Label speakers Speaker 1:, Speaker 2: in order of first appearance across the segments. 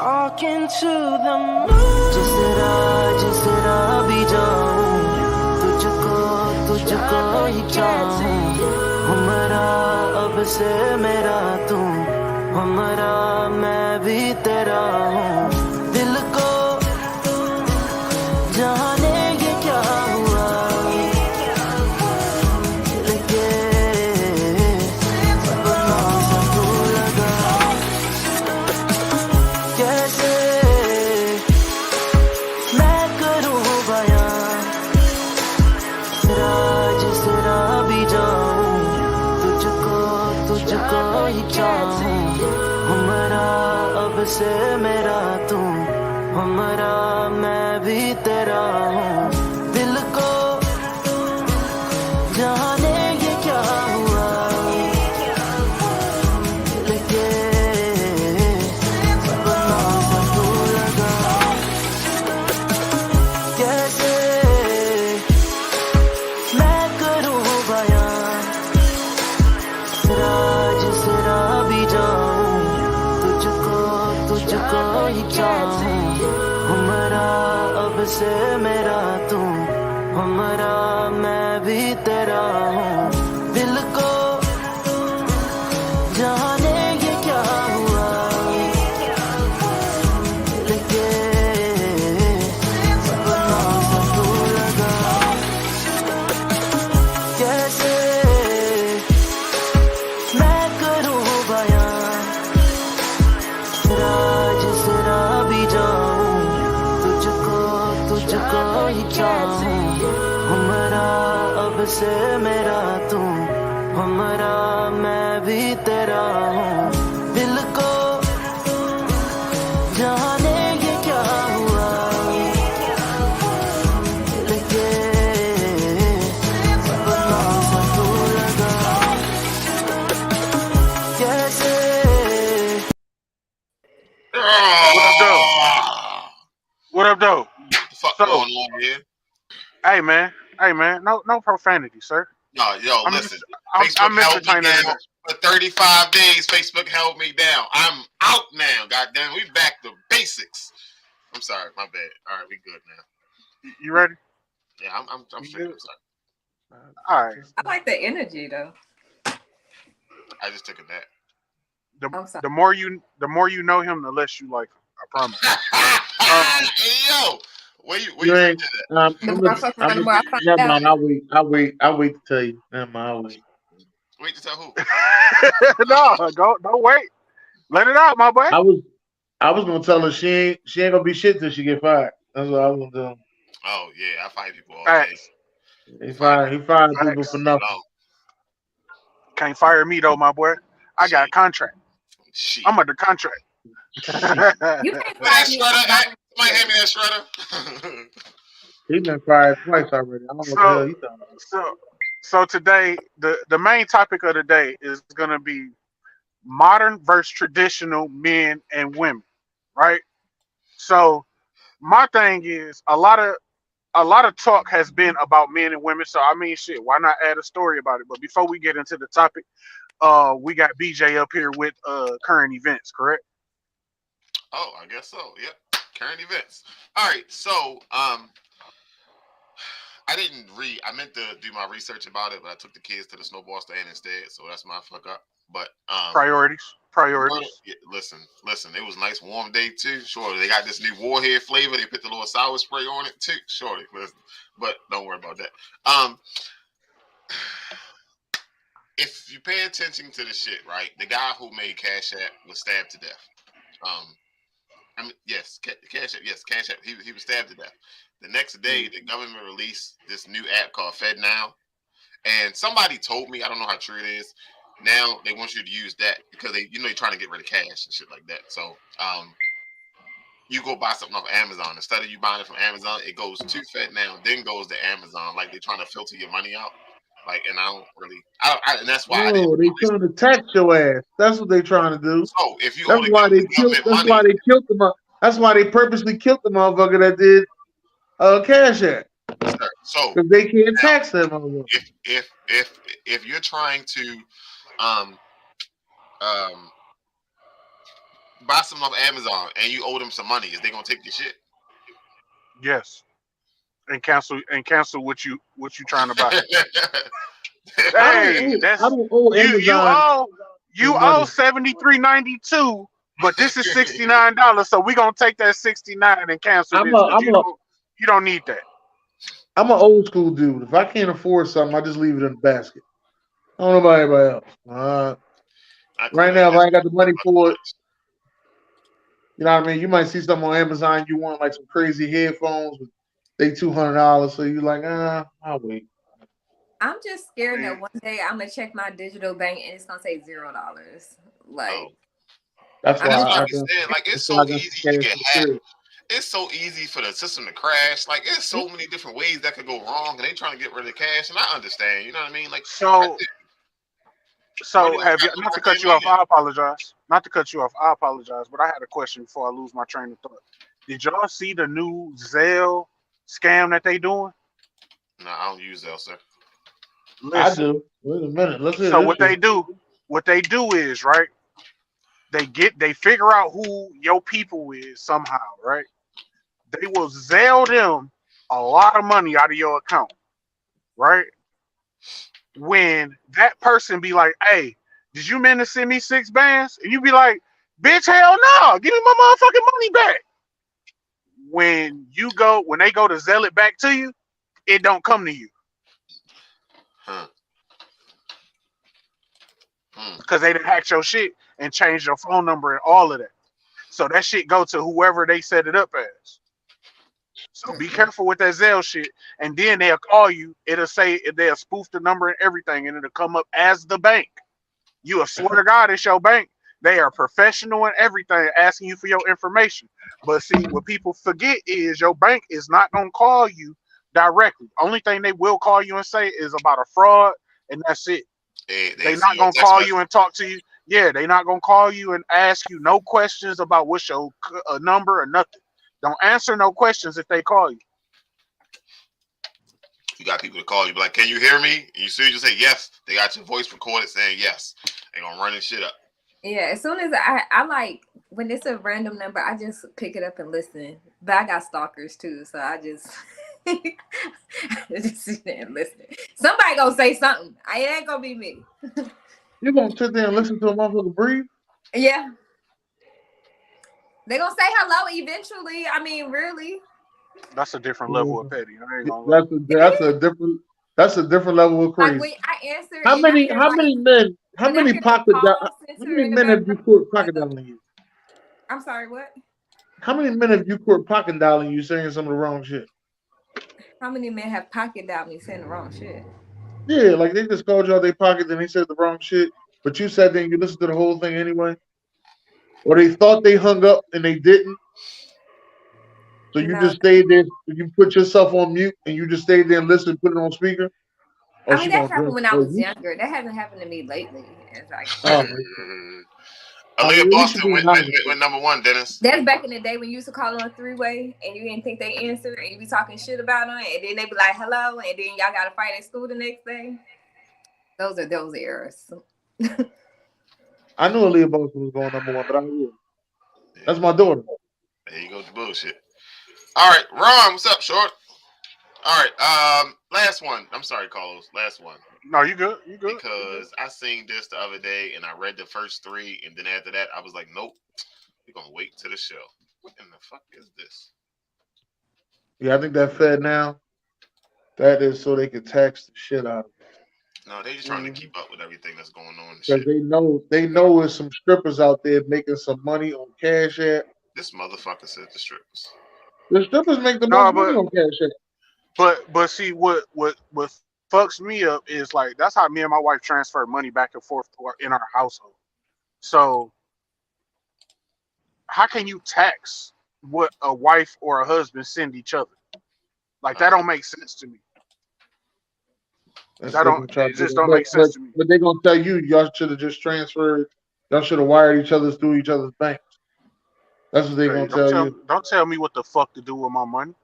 Speaker 1: talking to the moon. जिस राह भी जाऊं, तुझको ही चाहूं. हमरा अब से मेरा तू, हमरा मैं भी तेरा हूँ. दिल को जाने ये क्या हुआ, लेके अपना सा तू लगा. कैसे मैं करूँ बयां, जिस राह भी जाऊं, तुझको ही चाहूं. हमरा अब से मेरा तू, हमरा मैं भी तेरा हूँ. दिल को जाने ये क्या हुआ, लेके अपना सा तू लगा. कैसे मैं करूँ बयां, जिस राह भी जाऊं, तुझको ही चाहूं. हमरा अब से मेरा तू, हमरा मैं भी तेरा हूँ. दिल को जाने ये क्या हुआ, लेके अपना सा तू लगा. कैसे मैं करूँ बयां, जिस राह भी जाऊं, तुझको ही चाहूं. हमरा अब से मेरा तू, हमरा मैं भी तेरा हूँ. दिल को जाने ये क्या हुआ, लेके अपना सा तू लगा. कैसे
Speaker 2: What up, though?
Speaker 3: What the fuck going on here?
Speaker 2: Hey, man, no profanity, sir.
Speaker 3: No, yo,
Speaker 2: I'm
Speaker 3: listen.
Speaker 2: I'm
Speaker 3: Facebook held me
Speaker 2: entertaining.
Speaker 3: down for 35 days. Facebook held me down. I'm out now. Goddamn, we back to basics. I'm sorry, my bad. All right, we good now.
Speaker 2: You ready?
Speaker 3: Yeah, I'm straight. I'm sorry.
Speaker 2: All right.
Speaker 4: I like the energy though.
Speaker 3: I just took a nap.
Speaker 2: The more you know him, the less you like him. I promise.
Speaker 3: Hey, yo, where you at that?
Speaker 5: I'll wait to tell you. Never mind, I'll wait.
Speaker 3: Wait to tell who?
Speaker 2: No, don't wait. Let it out, my boy.
Speaker 5: I was gonna tell her she ain't gonna be shit till she get fired. That's what I was gonna tell her.
Speaker 3: Oh yeah, I fire people all day.
Speaker 5: He fired people for nothing.
Speaker 2: Can't fire me though, my boy. I got a contract.
Speaker 3: Shit.
Speaker 2: I'm under contract.
Speaker 4: You can't fire me.
Speaker 3: Somebody hand me that shredder.
Speaker 5: He's been fired twice already. I don't know what the hell he's talking about.
Speaker 2: So today, the main topic of the day is gonna be modern versus traditional men and women, right? So my thing is a lot of talk has been about men and women. So I mean, shit, why not add a story about it? But before we get into the topic, we got BJ up here with current events, correct?
Speaker 3: Oh, I guess so. Yep. Current events. All right. So, I didn't read. I meant to do my research about it, but I took the kids to the snowball stand instead. So that's my fuck up. But
Speaker 2: priorities.
Speaker 3: Yeah, listen. It was a nice warm day too. Sure, they got this new Warhead flavor. They put the little sour spray on it too. Sure, but don't worry about that. If you pay attention to the shit, right? The guy who made Cash App was stabbed to death. I mean, yes, Cash App. Yes, Cash App. He was stabbed to death. The next day, the government released this new app called FedNow, and somebody told me, I don't know how true it is. Now they want you to use that because they're trying to get rid of cash and shit like that. So, you go buy something off Amazon. Instead of you buying it from Amazon, it goes to FedNow, then goes to Amazon. Like they're trying to filter your money out. Like, and and that's why.
Speaker 5: No, they trying to tax your ass. That's what they trying to do.
Speaker 3: So if you
Speaker 5: that's why they killed. That's why they killed them. That's why they purposely killed the motherfucker that did Cash App.
Speaker 3: So
Speaker 5: because they can't tax them.
Speaker 3: If you're trying to buy some off Amazon and you owe them some money, is they gonna take your shit?
Speaker 2: Yes. And cancel what you trying to buy. Hey,
Speaker 5: I don't owe Amazon.
Speaker 2: You owe $73.92, but this is $69, so we're gonna take that $69 and cancel this. You don't need that.
Speaker 5: I'm an old school dude. If I can't afford something, I just leave it in the basket. I don't know about anybody else. Right now, if I ain't got the money for it, you know what I mean? You might see something on Amazon you want, like some crazy headphones, but they $200, so you're like, I'll wait.
Speaker 4: I'm just scared that one day I'm gonna check my digital bank and it's gonna say $0. Like,
Speaker 5: that's why
Speaker 3: I saying, like, it's so easy to get hacked. It's so easy for the system to crash. Like, there's so many different ways that could go wrong, and they trying to get rid of the cash. And I understand, you know what I mean? Like,
Speaker 2: so have you? Not to cut you off, I apologize. Not to cut you off, I apologize. But I had a question before I lose my train of thought. Did y'all see the new Zelle scam that they doing?
Speaker 3: No, I don't use Zelle, sir.
Speaker 5: Listen, I do. Wait a minute. Let's
Speaker 2: so what they do is, right, they figure out who your people is somehow, right? They will Zelle them a lot of money out of your account, right? When that person be like, hey, did you mean to send me 6 bands? And you be like, bitch, hell no, give me my motherfucking money back. When they go to Zelle it back to you, it don't come to you. Because they done hacked your shit and changed your phone number and all of that. So that shit go to whoever they set it up as. So be careful with that Zelle shit. And then they'll call you. It'll say they'll spoof the number and everything, and it'll come up as the bank. You swear to God it's your bank. They are professional and everything, asking you for your information. But see, what people forget is your bank is not gonna call you directly. Only thing they will call you and say is about a fraud, and that's it. They're not gonna call you and talk to you. Yeah, they're not gonna call you and ask you no questions about what's your number or nothing. Don't answer no questions if they call you.
Speaker 3: You got people to call you, be like, "Can you hear me?" And you soon as you say yes, they got your voice recorded saying yes. They gonna run this shit up.
Speaker 4: Yeah, as soon as I like when it's a random number, I just pick it up and listen. But I got stalkers too, so I just just sit there and listen. Somebody gonna say something. It ain't gonna be me.
Speaker 5: You gonna sit there and listen to a motherfucker breathe?
Speaker 4: Yeah. They gonna say hello eventually. I mean, really.
Speaker 2: That's a different level of petty. I ain't gonna
Speaker 5: that's a different level of crazy.
Speaker 4: Like when I answered,
Speaker 5: how many men have you caught pocket dialing you?
Speaker 4: I'm sorry, what?
Speaker 5: How many men have you caught pocket dialing you saying some of the wrong shit?
Speaker 4: How many men have pocket dialed me saying the wrong shit?
Speaker 5: Yeah, like they just called you out their pocket and they said the wrong shit, but you sat there and you listened to the whole thing anyway? Or they thought they hung up and they didn't? So you just stayed there, you put yourself on mute and you just stayed there and listened, put it on speaker?
Speaker 4: I mean, that happened when I was younger. That hasn't happened to me lately. It's like,
Speaker 3: Aaliyah Boston went #1, Dennis.
Speaker 4: That's back in the day when you used to call on a 3-way and you didn't think they answered and you be talking shit about them and then they be like, hello, and then y'all got to fight at school the next day. Those are those errors.
Speaker 5: I knew Aaliyah Boston was going #1, but I knew. That's my daughter.
Speaker 3: There you go with the bullshit. All right, Ron, what's up, short? All right, last one. I'm sorry, Carlos. Last one.
Speaker 2: No, you good. You good.
Speaker 3: Because I seen this the other day and I read the first 3, and then after that, I was like, nope, we're gonna wait to the show. What in the fuck is this?
Speaker 5: Yeah, I think that Fed now. That is so they can tax the shit out of it.
Speaker 3: No, they just trying to keep up with everything that's going on.
Speaker 5: Because they know there's some strippers out there making some money on Cash App.
Speaker 3: This motherfucker said the strippers.
Speaker 5: The strippers make the most money on Cash App.
Speaker 2: But see what fucks me up is like that's how me and my wife transfer money back and forth in our household. So how can you tax what a wife or a husband send each other? Like that don't make sense to me. It just don't make sense to me.
Speaker 5: But they're gonna tell you y'all should have just transferred. Y'all should have wired each other through each other's banks. That's what they're gonna tell you.
Speaker 2: Don't tell me what the fuck to do with my money.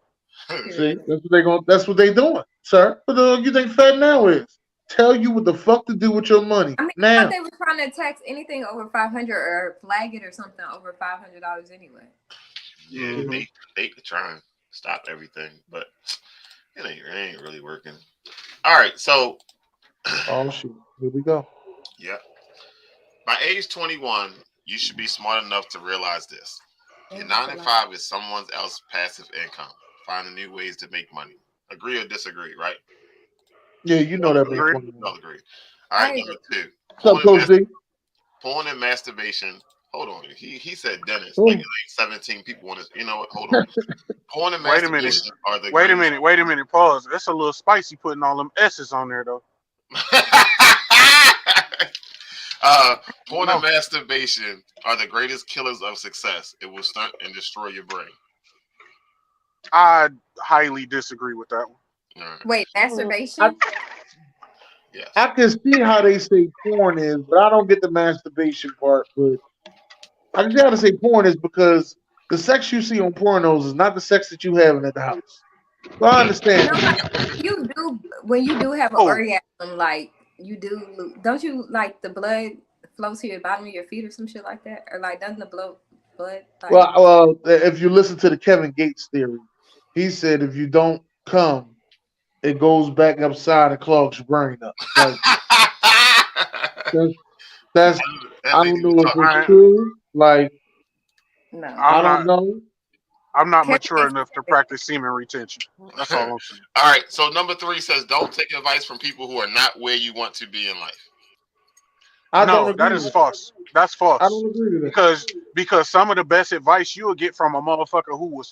Speaker 5: See, that's what they're doing, sir. What the you think Fed now is? tell you what the fuck to do with your money.
Speaker 4: I mean, I
Speaker 5: now
Speaker 4: thought they were trying to tax anything over 500 or flag it or something over $500 anyway.
Speaker 3: Yeah, they try and stop everything, but it ain't really working. All right, so
Speaker 5: oh shit, here we go.
Speaker 3: Yeah. By age 21, you should be smart enough to realize this. Your 9 to 5 is someone else's passive income. Finding new ways to make money. Agree or disagree, right?
Speaker 5: Yeah, you know that.
Speaker 3: Agree. All right, number 2. Porn and masturbation. Hold on. He said Dennis. Like 17 people on this. You know what? Hold on. Porn and masturbation are the
Speaker 2: Wait a minute. Pause. That's a little spicy putting all them S's on there, though.
Speaker 3: Porn and masturbation are the greatest killers of success. It will stunt and destroy your brain.
Speaker 2: I highly disagree with that one.
Speaker 3: Right.
Speaker 4: Wait, masturbation?
Speaker 3: Yes.
Speaker 5: I can see how they say porn is, but I don't get the masturbation part. But I just gotta say porn is because the sex you see on pornos is not the sex that you having at the house. Well, I understand.
Speaker 4: You do when you do have an orgasm, like you do. Don't you like the blood flows to the bottom of your feet or some shit like that, or like doesn't the blood? Like,
Speaker 5: well, if you listen to the Kevin Gates theory, he said if you don't come, it goes back upside and clogs your brain up. Like, that's I don't know if it's true. Like,
Speaker 4: no,
Speaker 5: I don't know.
Speaker 2: I'm not mature enough to practice semen retention. That's all I'm saying.
Speaker 3: All right. So number 3 says, don't take advice from people who are not where you want to be in life.
Speaker 2: No, that is false. That's false.
Speaker 5: I don't agree with that.
Speaker 2: Because some of the best advice you will get from a motherfucker who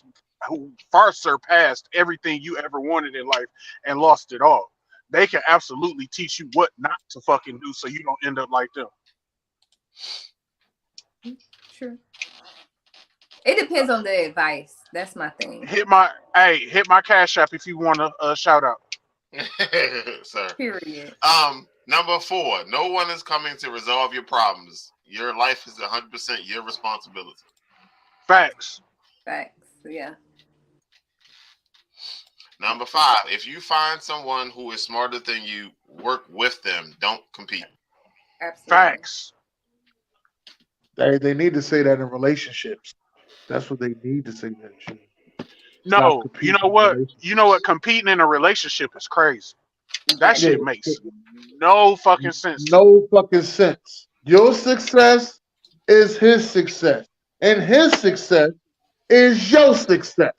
Speaker 2: far surpassed everything you ever wanted in life and lost it all. They can absolutely teach you what not to fucking do so you don't end up like them.
Speaker 4: Sure. It depends on the advice. That's my thing.
Speaker 2: Hit my Cash App if you want a shout out.
Speaker 3: Sir.
Speaker 4: Period.
Speaker 3: Number 4, no one is coming to resolve your problems. Your life is 100% your responsibility.
Speaker 2: Facts.
Speaker 4: Yeah.
Speaker 3: Number 5, if you find someone who is smarter than you, work with them. Don't compete.
Speaker 4: Absolutely.
Speaker 2: Facts.
Speaker 5: They need to say that in relationships. That's what they need to say that shit.
Speaker 2: No, you know what? Competing in a relationship is crazy. That shit makes no fucking sense.
Speaker 5: No fucking sense. Your success is his success, and his success is your success.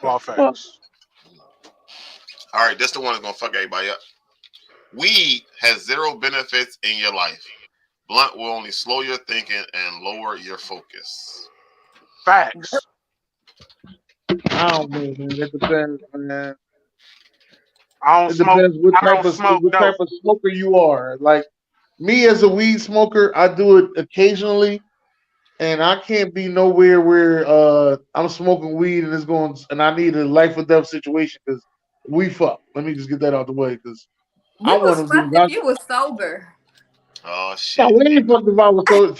Speaker 2: All facts.
Speaker 3: All right, this the one that's gonna fuck everybody up. Weed has 0 benefits in your life. Blunt will only slow your thinking and lower your focus.
Speaker 2: Facts.
Speaker 5: I don't know, man. It depends, man.
Speaker 2: It depends
Speaker 5: what type of smoker you are. Like me as a weed smoker, I do it occasionally, and I can't be nowhere where I'm smoking weed and I need a life or death situation because we fuck. Let me just get that out the way because I want to be.
Speaker 4: You was sober.
Speaker 3: Oh shit!
Speaker 5: We ain't fucked if I was sober.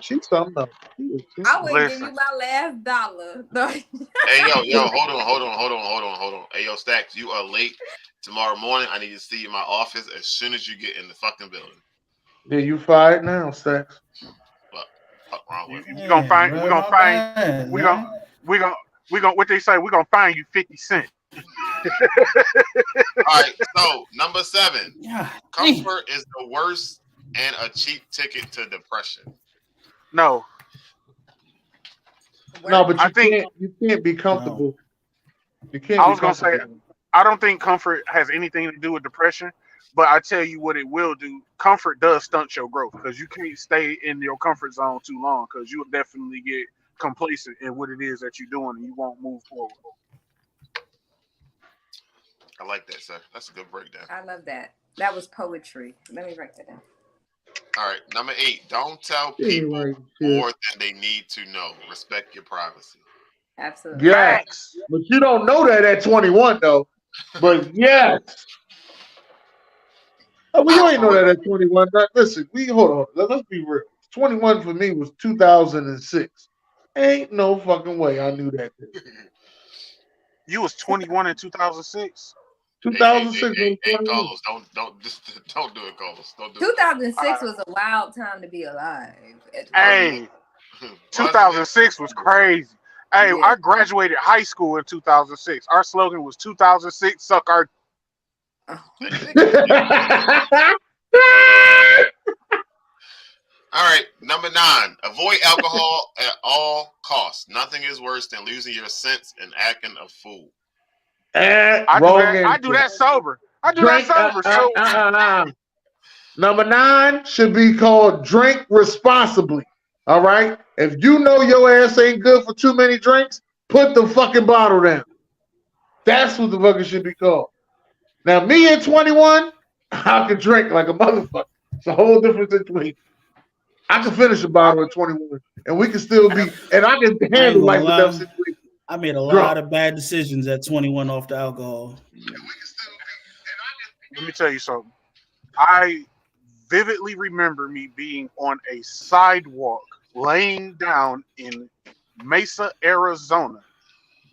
Speaker 5: She's something else.
Speaker 4: I wouldn't give you my last dollar.
Speaker 3: Hey yo, hold on. Hey yo, Stacks, you are late. Tomorrow morning, I need to see you in my office as soon as you get in the fucking building.
Speaker 5: Yeah, you fired now, Stacks.
Speaker 3: Fuck wrong with you?
Speaker 2: We're gonna what they say, we're gonna find you 50 cents.
Speaker 3: All right, so number 7. Comfort is the worst and a cheap ticket to depression.
Speaker 2: No,
Speaker 5: but you can't be comfortable. No. You can't.
Speaker 2: I was gonna say, I don't think comfort has anything to do with depression, but I tell you what it will do. Comfort does stunt your growth because you can't stay in your comfort zone too long because you'll definitely get complacent in what it is that you're doing and you won't move forward.
Speaker 3: I like that, sir. That's a good breakdown.
Speaker 4: I love that. That was poetry. Let me write that down.
Speaker 3: All right, number 8. Don't tell people more than they need to know. Respect your privacy.
Speaker 4: Absolutely.
Speaker 5: Yes, but you don't know that at 21, though. But yes. You ain't know that at 21. Listen, hold on. Let's be real. 21 for me was 2006. Ain't no fucking way I knew that.
Speaker 2: You was 21 in 2006?
Speaker 5: 2006.
Speaker 3: Hey, Carlos, don't do it, Carlos. Don't do
Speaker 4: 2006 was a wild time to be alive.
Speaker 2: Hey, 2006 was crazy. Hey,
Speaker 4: Yeah.
Speaker 2: I graduated high school in 2006. Our slogan was 2006 suck our.
Speaker 3: All right, number 9. Avoid alcohol at all costs. Nothing is worse than losing your sense and acting a fool.
Speaker 2: I do that sober.
Speaker 5: Number 9 should be called drink responsibly. All right? If you know your ass ain't good for too many drinks, put the fucking bottle down. That's what the fucking should be called. Now, me at 21, I can drink like a motherfucker. It's a whole different situation. I can finish a bottle at 21, and we can still be, and I can handle life with that situation.
Speaker 6: I made a lot of bad decisions at 21 off the alcohol.
Speaker 2: Let me tell you something. I vividly remember me being on a sidewalk, laying down in Mesa, Arizona,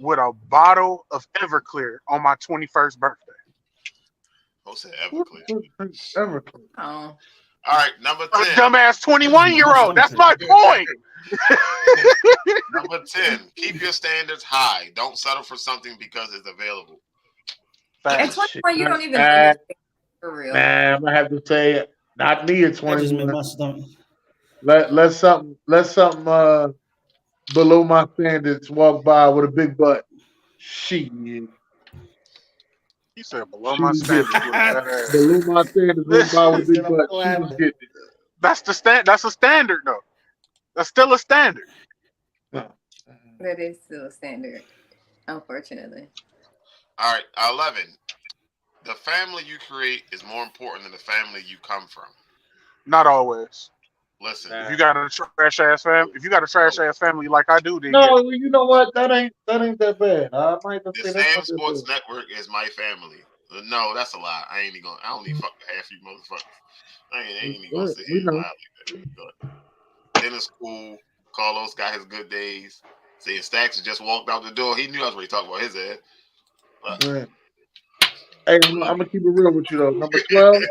Speaker 2: with a bottle of Everclear on my 21st birthday.
Speaker 3: Who said Everclear?
Speaker 5: Everclear.
Speaker 4: Oh.
Speaker 3: All right, number 10.
Speaker 2: A dumbass 21-year-old. That's my point.
Speaker 3: Number 10. Keep your standards high. Don't settle for something because it's available.
Speaker 4: At 21, you don't even understand for real.
Speaker 5: Man, I'm gonna have to say, not me at 21. Let something below my standards walk by with a big butt. Shit.
Speaker 2: He said below my standards.
Speaker 5: Below my standards walk by with a big butt. She was getting it.
Speaker 2: That's a standard though. That's still a standard.
Speaker 4: That is still a standard, unfortunately.
Speaker 3: All right, 11. The family you create is more important than the family you come from.
Speaker 2: Not always.
Speaker 3: Listen,
Speaker 2: if you got a trash ass family like I do, then
Speaker 5: no, you know what? That ain't that bad. I might
Speaker 3: the SamzSportz Network is my family. No, that's a lie. I don't even fuck half you motherfuckers. I ain't even gonna sit here and lie like that. Dennis cool. Carlos got his good days. See, Stacks just walked out the door. He knew I was ready to talk about his ass.
Speaker 5: Right. Hey, I'm gonna keep it real with you though. Number 12.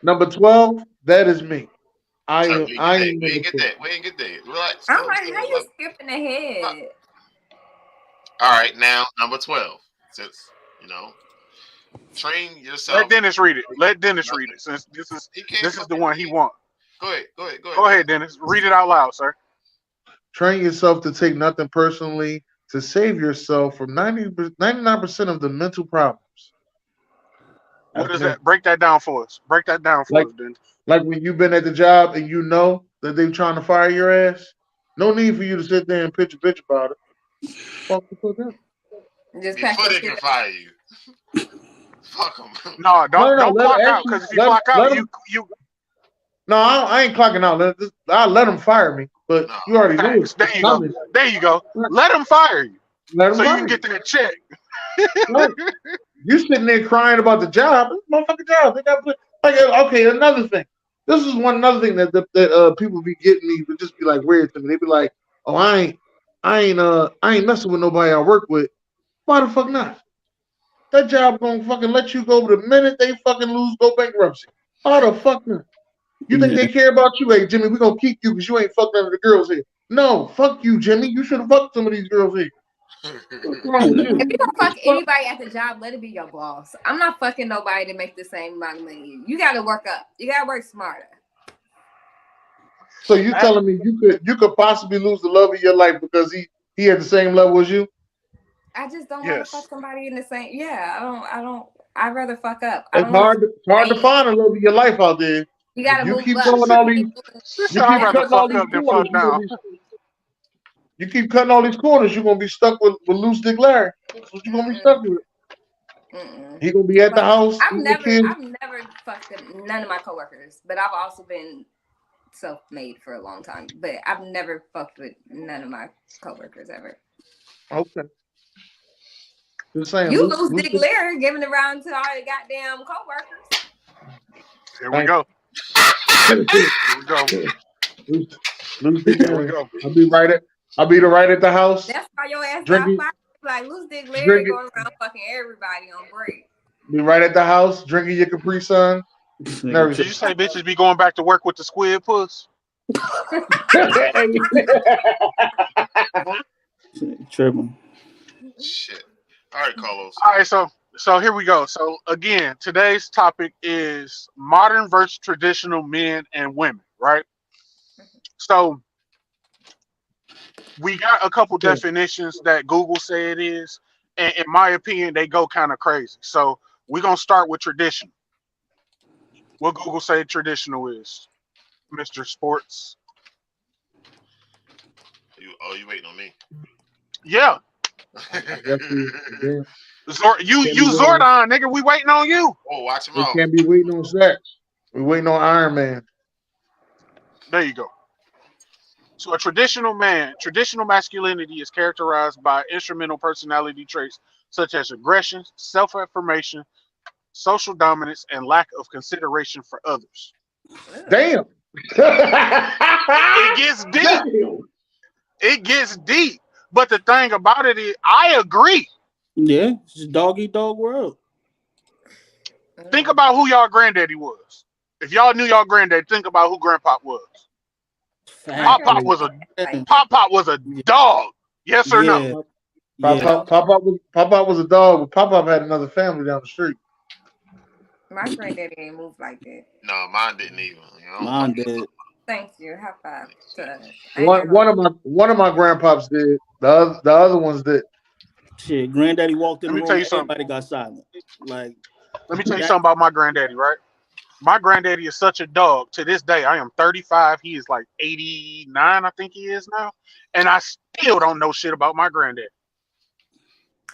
Speaker 5: Number 12. That is me. I ain't
Speaker 3: get that. We ain't get that. Relax.
Speaker 4: I'm like, how you skipping ahead?
Speaker 3: All right, now number 12. Since train yourself.
Speaker 2: Let Dennis read it. Since this is the one he wants.
Speaker 3: Go ahead.
Speaker 2: Go ahead, Dennis. Read it out loud, sir.
Speaker 5: Train yourself to take nothing personally, to save yourself from 99% of the mental problems.
Speaker 2: What is that? Break that down for us. Us, Dennis.
Speaker 5: Like when you've been at the job and you know that they're trying to fire your ass, no need for you to sit there and pitch a bitch about it. Fuck the fuck up.
Speaker 4: Just
Speaker 3: before they can fire you. Fuck them.
Speaker 2: No, don't clock out, because if you clock out, you.
Speaker 5: No, I ain't clocking out. I'll let them fire me, but you already know.
Speaker 2: There you go. Let them fire you.
Speaker 5: You
Speaker 2: can get that check.
Speaker 5: You sitting there crying about the job. This motherfucking job. They got put. Okay, another thing. This is another thing that people be getting me, but just be like weird to me. They be like, "Oh, I ain't messing with nobody I work with." Why the fuck not? That job gonna fucking let you go the minute they fucking go bankruptcy. Why the fuck not? You think they care about you? Hey, Jimmy, we gonna keep you because you ain't fucked none of the girls here. No, fuck you, Jimmy. You should have fucked some of these girls here.
Speaker 4: If you don't fuck anybody at the job, let it be your boss. I'm not fucking nobody to make the same amount of money. You gotta work up. You gotta work smarter.
Speaker 5: So you telling me you could possibly lose the love of your life because he at the same level as you?
Speaker 4: I just don't want to fuck somebody in the same. Yeah, I don't. I'd rather fuck up.
Speaker 5: It's hard to find a love of your life out there.
Speaker 4: You gotta move
Speaker 5: keep
Speaker 4: up.
Speaker 5: Doing all these. You keep cutting all these corners. You're gonna be stuck with loose dick Larry. That's what you're gonna be stuck with. He gonna be at the house.
Speaker 4: I've never fucked none of my coworkers, but I've also been self-made for a long time. But I've never fucked with none of my coworkers ever.
Speaker 5: Okay. Just saying.
Speaker 4: You lose dick Larry giving it around to all your goddamn coworkers.
Speaker 2: Here we go.
Speaker 5: I'll be right at the house.
Speaker 4: That's why your ass
Speaker 5: drinking,
Speaker 4: Like loose dick Larry
Speaker 5: Drinking,
Speaker 4: going around fucking everybody on break.
Speaker 5: be right at the house, drinking your Capri Sun. and everything.
Speaker 2: Did you say bitches be going back to work with the squid puss?
Speaker 6: Tripping.
Speaker 3: Shit. All right, Carlos.
Speaker 2: All right, so here we go. So again, today's topic is modern versus traditional men and women, right? So we got a couple definitions that Google say it is, and in my opinion, they go kind of crazy. So we're gonna start with traditional. What Google say traditional is, Mr. Sports?
Speaker 3: You waiting on me?
Speaker 2: Yeah,
Speaker 5: I guess we, yeah.
Speaker 2: you Zordon, nigga. We waiting on you.
Speaker 3: Oh, watch him
Speaker 5: We
Speaker 3: out.
Speaker 5: can't be waiting on sex. We're waiting on Iron Man.
Speaker 2: There you go. So a traditional masculinity is characterized by instrumental personality traits such as aggression, self-affirmation, social dominance, and lack of consideration for others.
Speaker 5: Damn.
Speaker 2: It gets deep.
Speaker 5: Damn.
Speaker 2: It gets deep. But the thing about it is, I agree.
Speaker 6: Yeah, it's just dog eat dog world.
Speaker 2: Think about who y'all granddaddy was. If y'all knew y'all granddaddy, think about who Grandpop was. Pop Pop was a dog. Yes or no?
Speaker 5: Pop Pop was a dog, but Pop Pop had another family down the street.
Speaker 4: My granddaddy ain't moved like that.
Speaker 3: No, mine didn't even. You know?
Speaker 6: Mine did.
Speaker 4: Thank you. High five.
Speaker 5: One of my grandpops did. The other ones did.
Speaker 6: Shit, granddaddy walked in
Speaker 2: Let
Speaker 6: the
Speaker 2: me
Speaker 6: room.
Speaker 2: tell you something.
Speaker 6: Everybody got silent. Like,
Speaker 2: let me tell you something about my granddaddy, right? My granddaddy is such a dog. To this day, I am 35. He is like 89, I think he is now. And I still don't know shit about my granddaddy.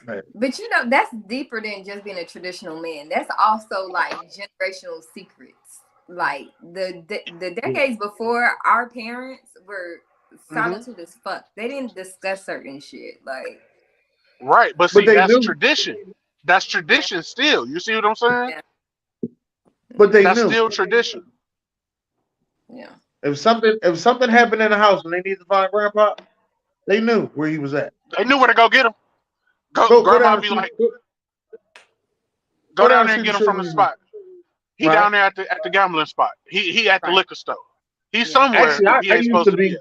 Speaker 4: But you know, that's deeper than just being a traditional man. That's also like generational secrets. Like the decades before, our parents were solitude as fuck. They didn't discuss certain shit. Like,
Speaker 2: right, but see, that's
Speaker 5: knew.
Speaker 2: tradition. That's tradition still. You see what I'm saying?
Speaker 4: Yeah.
Speaker 5: But
Speaker 2: that's
Speaker 5: knew.
Speaker 2: Still tradition.
Speaker 4: Yeah.
Speaker 5: If something happened in the house and they needed to find Grandpa, they knew where he was at.
Speaker 2: They knew where to go get him. Grandma be like, go down there and get him from the spot. He down there at the gambling spot. He at the liquor store. He's somewhere.
Speaker 5: Actually,
Speaker 2: he ain't supposed to be.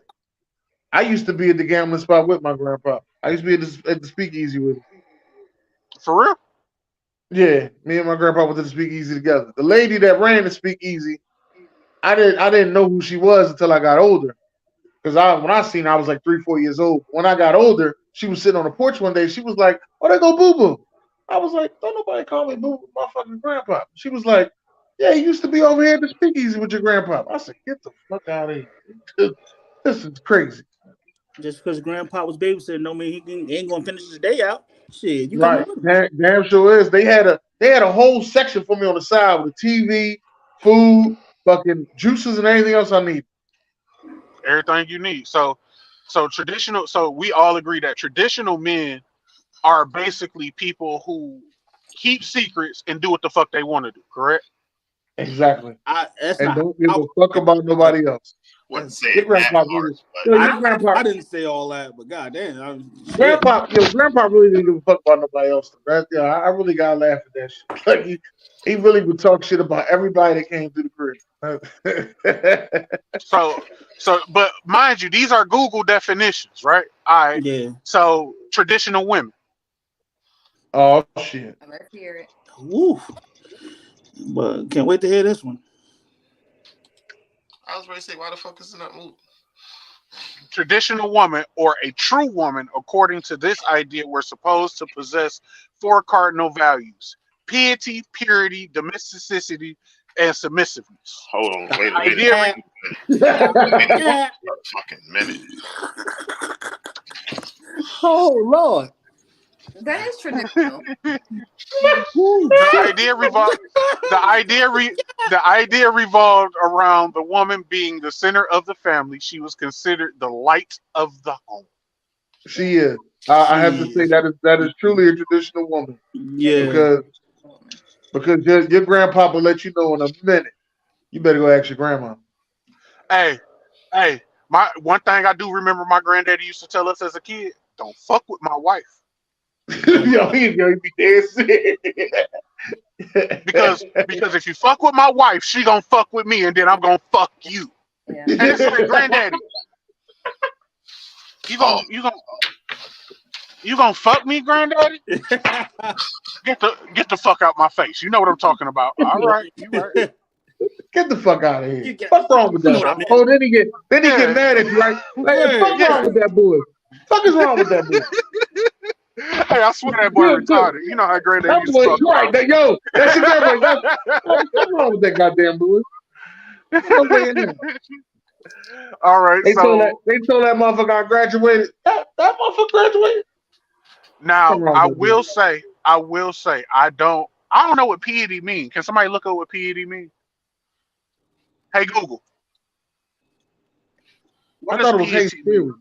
Speaker 5: I used to be at the gambling spot with my grandpa. I used to be at the speakeasy with him.
Speaker 2: For real?
Speaker 5: Yeah, me and my grandpa went to the speakeasy together. The lady that ran the speakeasy, I didn't know who she was until I got older. Because when I seen her, I was like 3-4 years old. When I got older, she was sitting on the porch one day. She was like, "Oh, there go Boo Boo." I was like, "Don't nobody call me Boo Boo, my fucking grandpa." She was like, "Yeah, he used to be over here at the speakeasy with your grandpa." I said, "Get the fuck out of here. This is crazy."
Speaker 6: Just because grandpa was babysitting don't mean he ain't gonna finish his day out. Shit, you
Speaker 5: right? Damn sure is. They had a whole section for me on the side with a TV, food, fucking juices, and anything else I need.
Speaker 2: Everything you need. So traditional. So we all agree that traditional men are basically people who keep secrets and do what the fuck they want to do. Correct?
Speaker 5: Exactly.
Speaker 6: And
Speaker 5: don't give a fuck about nobody else.
Speaker 3: Wouldn't say it that
Speaker 5: harsh,
Speaker 6: I didn't say all that, but goddamn,
Speaker 5: grandpa really didn't give a fuck about nobody else. I really gotta laugh at that shit. Like he really would talk shit about everybody that came through the
Speaker 2: crib. But mind you, these are Google definitions, right? All right.
Speaker 6: Yeah.
Speaker 2: So traditional women.
Speaker 5: Oh shit.
Speaker 4: Let's hear it.
Speaker 6: Woo. But can't wait to hear this one.
Speaker 3: I was ready to say, why the fuck is it not moving?
Speaker 2: Traditional woman, or a true woman, according to this idea, we're supposed to possess 4 cardinal values: piety, purity, domesticity, and submissiveness.
Speaker 3: Hold on, wait a fucking minute.
Speaker 6: Oh Lord.
Speaker 4: That is traditional.
Speaker 2: The idea revolved around the woman being the center of the family. She was considered the light of the home.
Speaker 5: She is. I have to say that is truly a traditional woman.
Speaker 6: Yeah.
Speaker 5: Because your grandpapa will let you know in a minute. You better go ask your grandma.
Speaker 2: Hey, my one thing I do remember my granddaddy used to tell us as a kid: don't fuck with my wife.
Speaker 5: Yo, he be dead sick.
Speaker 2: because if you fuck with my wife, she gonna fuck with me, and then I'm gonna fuck you.
Speaker 4: Yeah.
Speaker 2: And it's like, granddaddy, you gonna fuck me, granddaddy? Get the fuck out my face. You know what I'm talking about. All right, you right.
Speaker 5: Get the fuck out of here. What's wrong with that? Oh, then he get mad at you, right? Hey, what's wrong with that boy? Fuck is wrong with that boy?
Speaker 2: Hey, I swear that boy retarded. You know how granddaddy used to fuck.
Speaker 5: Right, yo, that's your grandma. What's wrong with that goddamn boy?
Speaker 2: All right,
Speaker 5: they told that motherfucker I graduated. That motherfucker graduated.
Speaker 2: Now I will say, I don't know what PED mean. Can somebody look up what PED mean? Hey Google.
Speaker 5: I thought it was hate spirit.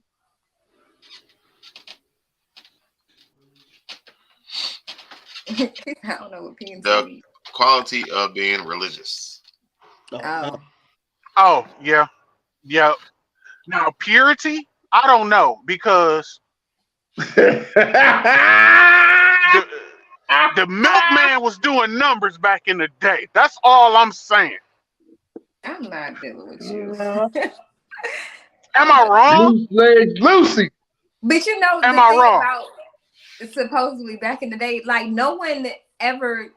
Speaker 4: I don't know what PED
Speaker 3: The
Speaker 4: means.
Speaker 3: quality of being religious.
Speaker 2: Oh, yeah. Now purity, I don't know, because the milkman was doing numbers back in the day. That's all I'm saying.
Speaker 4: I'm not dealing with you.
Speaker 2: Am I wrong?
Speaker 5: Lucy.
Speaker 4: But you know,
Speaker 2: am I wrong?
Speaker 4: About supposedly back in the day, like no one ever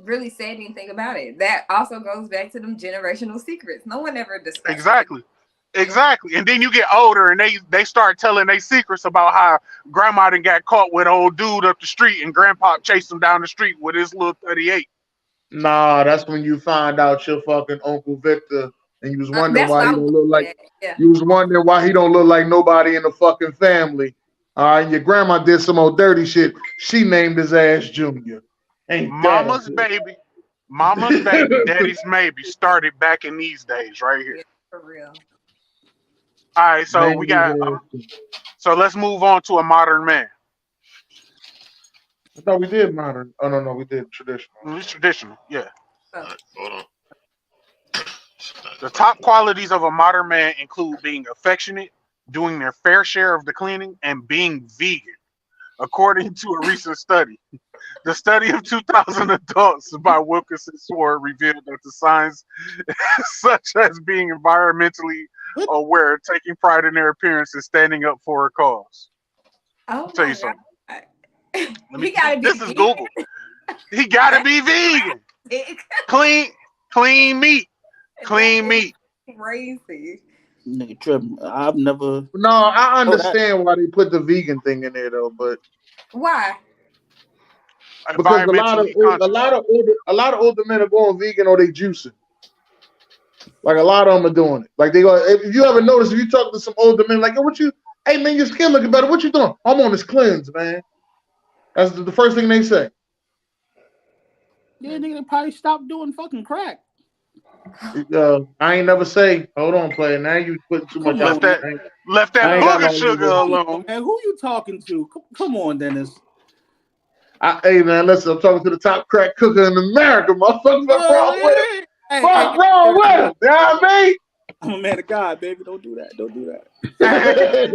Speaker 4: really said anything about it. That also goes back to them generational secrets. No one ever discussed
Speaker 2: Exactly. And then you get older and they start telling their secrets about how grandma done got caught with an old dude up the street and grandpa chased him down the street with his little 38.
Speaker 5: Nah, that's when you find out your fucking Uncle Victor and you was wondering why he don't look like you was wondering why he don't look like nobody in the fucking family. And your grandma did some old dirty shit. She named his ass Junior.
Speaker 2: Mama's baby, daddy's maybe started back in these days right here.
Speaker 4: Yeah, for real.
Speaker 2: All right, so we got. So let's move on to a modern man.
Speaker 5: I thought we did modern. Oh no, we did traditional.
Speaker 2: It's traditional, yeah.
Speaker 3: Hold on.
Speaker 2: The top qualities of a modern man include being affectionate, doing their fair share of the cleaning, and being vegan. According to a recent study, the study of 2,000 adults by Wilkinson Sword revealed that the signs such as being environmentally aware, taking pride in their appearance, and standing up for a cause.
Speaker 4: I'll
Speaker 2: tell you something.
Speaker 4: This
Speaker 2: is Google. He gotta be vegan. Clean meat.
Speaker 4: Crazy.
Speaker 6: Nigga tripping. I've never.
Speaker 5: No, I understand why they put the vegan thing in there though, but
Speaker 4: why?
Speaker 5: Because a lot of older men are going vegan or they juicing. Like a lot of them are doing it. Like they go. If you ever notice, if you talk to some older men, like, hey man, your skin looking better. What you doing? I'm on this cleanse, man. That's the first thing they say.
Speaker 6: Yeah, nigga, probably stop doing fucking crack.
Speaker 5: I ain't never say. Hold on, player. Now you putting too much.
Speaker 2: Left that booger sugar alone.
Speaker 6: Man, who you talking to? Come on, Dennis.
Speaker 5: Hey man, listen. I'm talking to the top crack cooker in America, motherfucker. What's wrong with him? What's wrong with him? You know what I mean?
Speaker 6: I'm a man of God, baby. Don't do that.
Speaker 2: That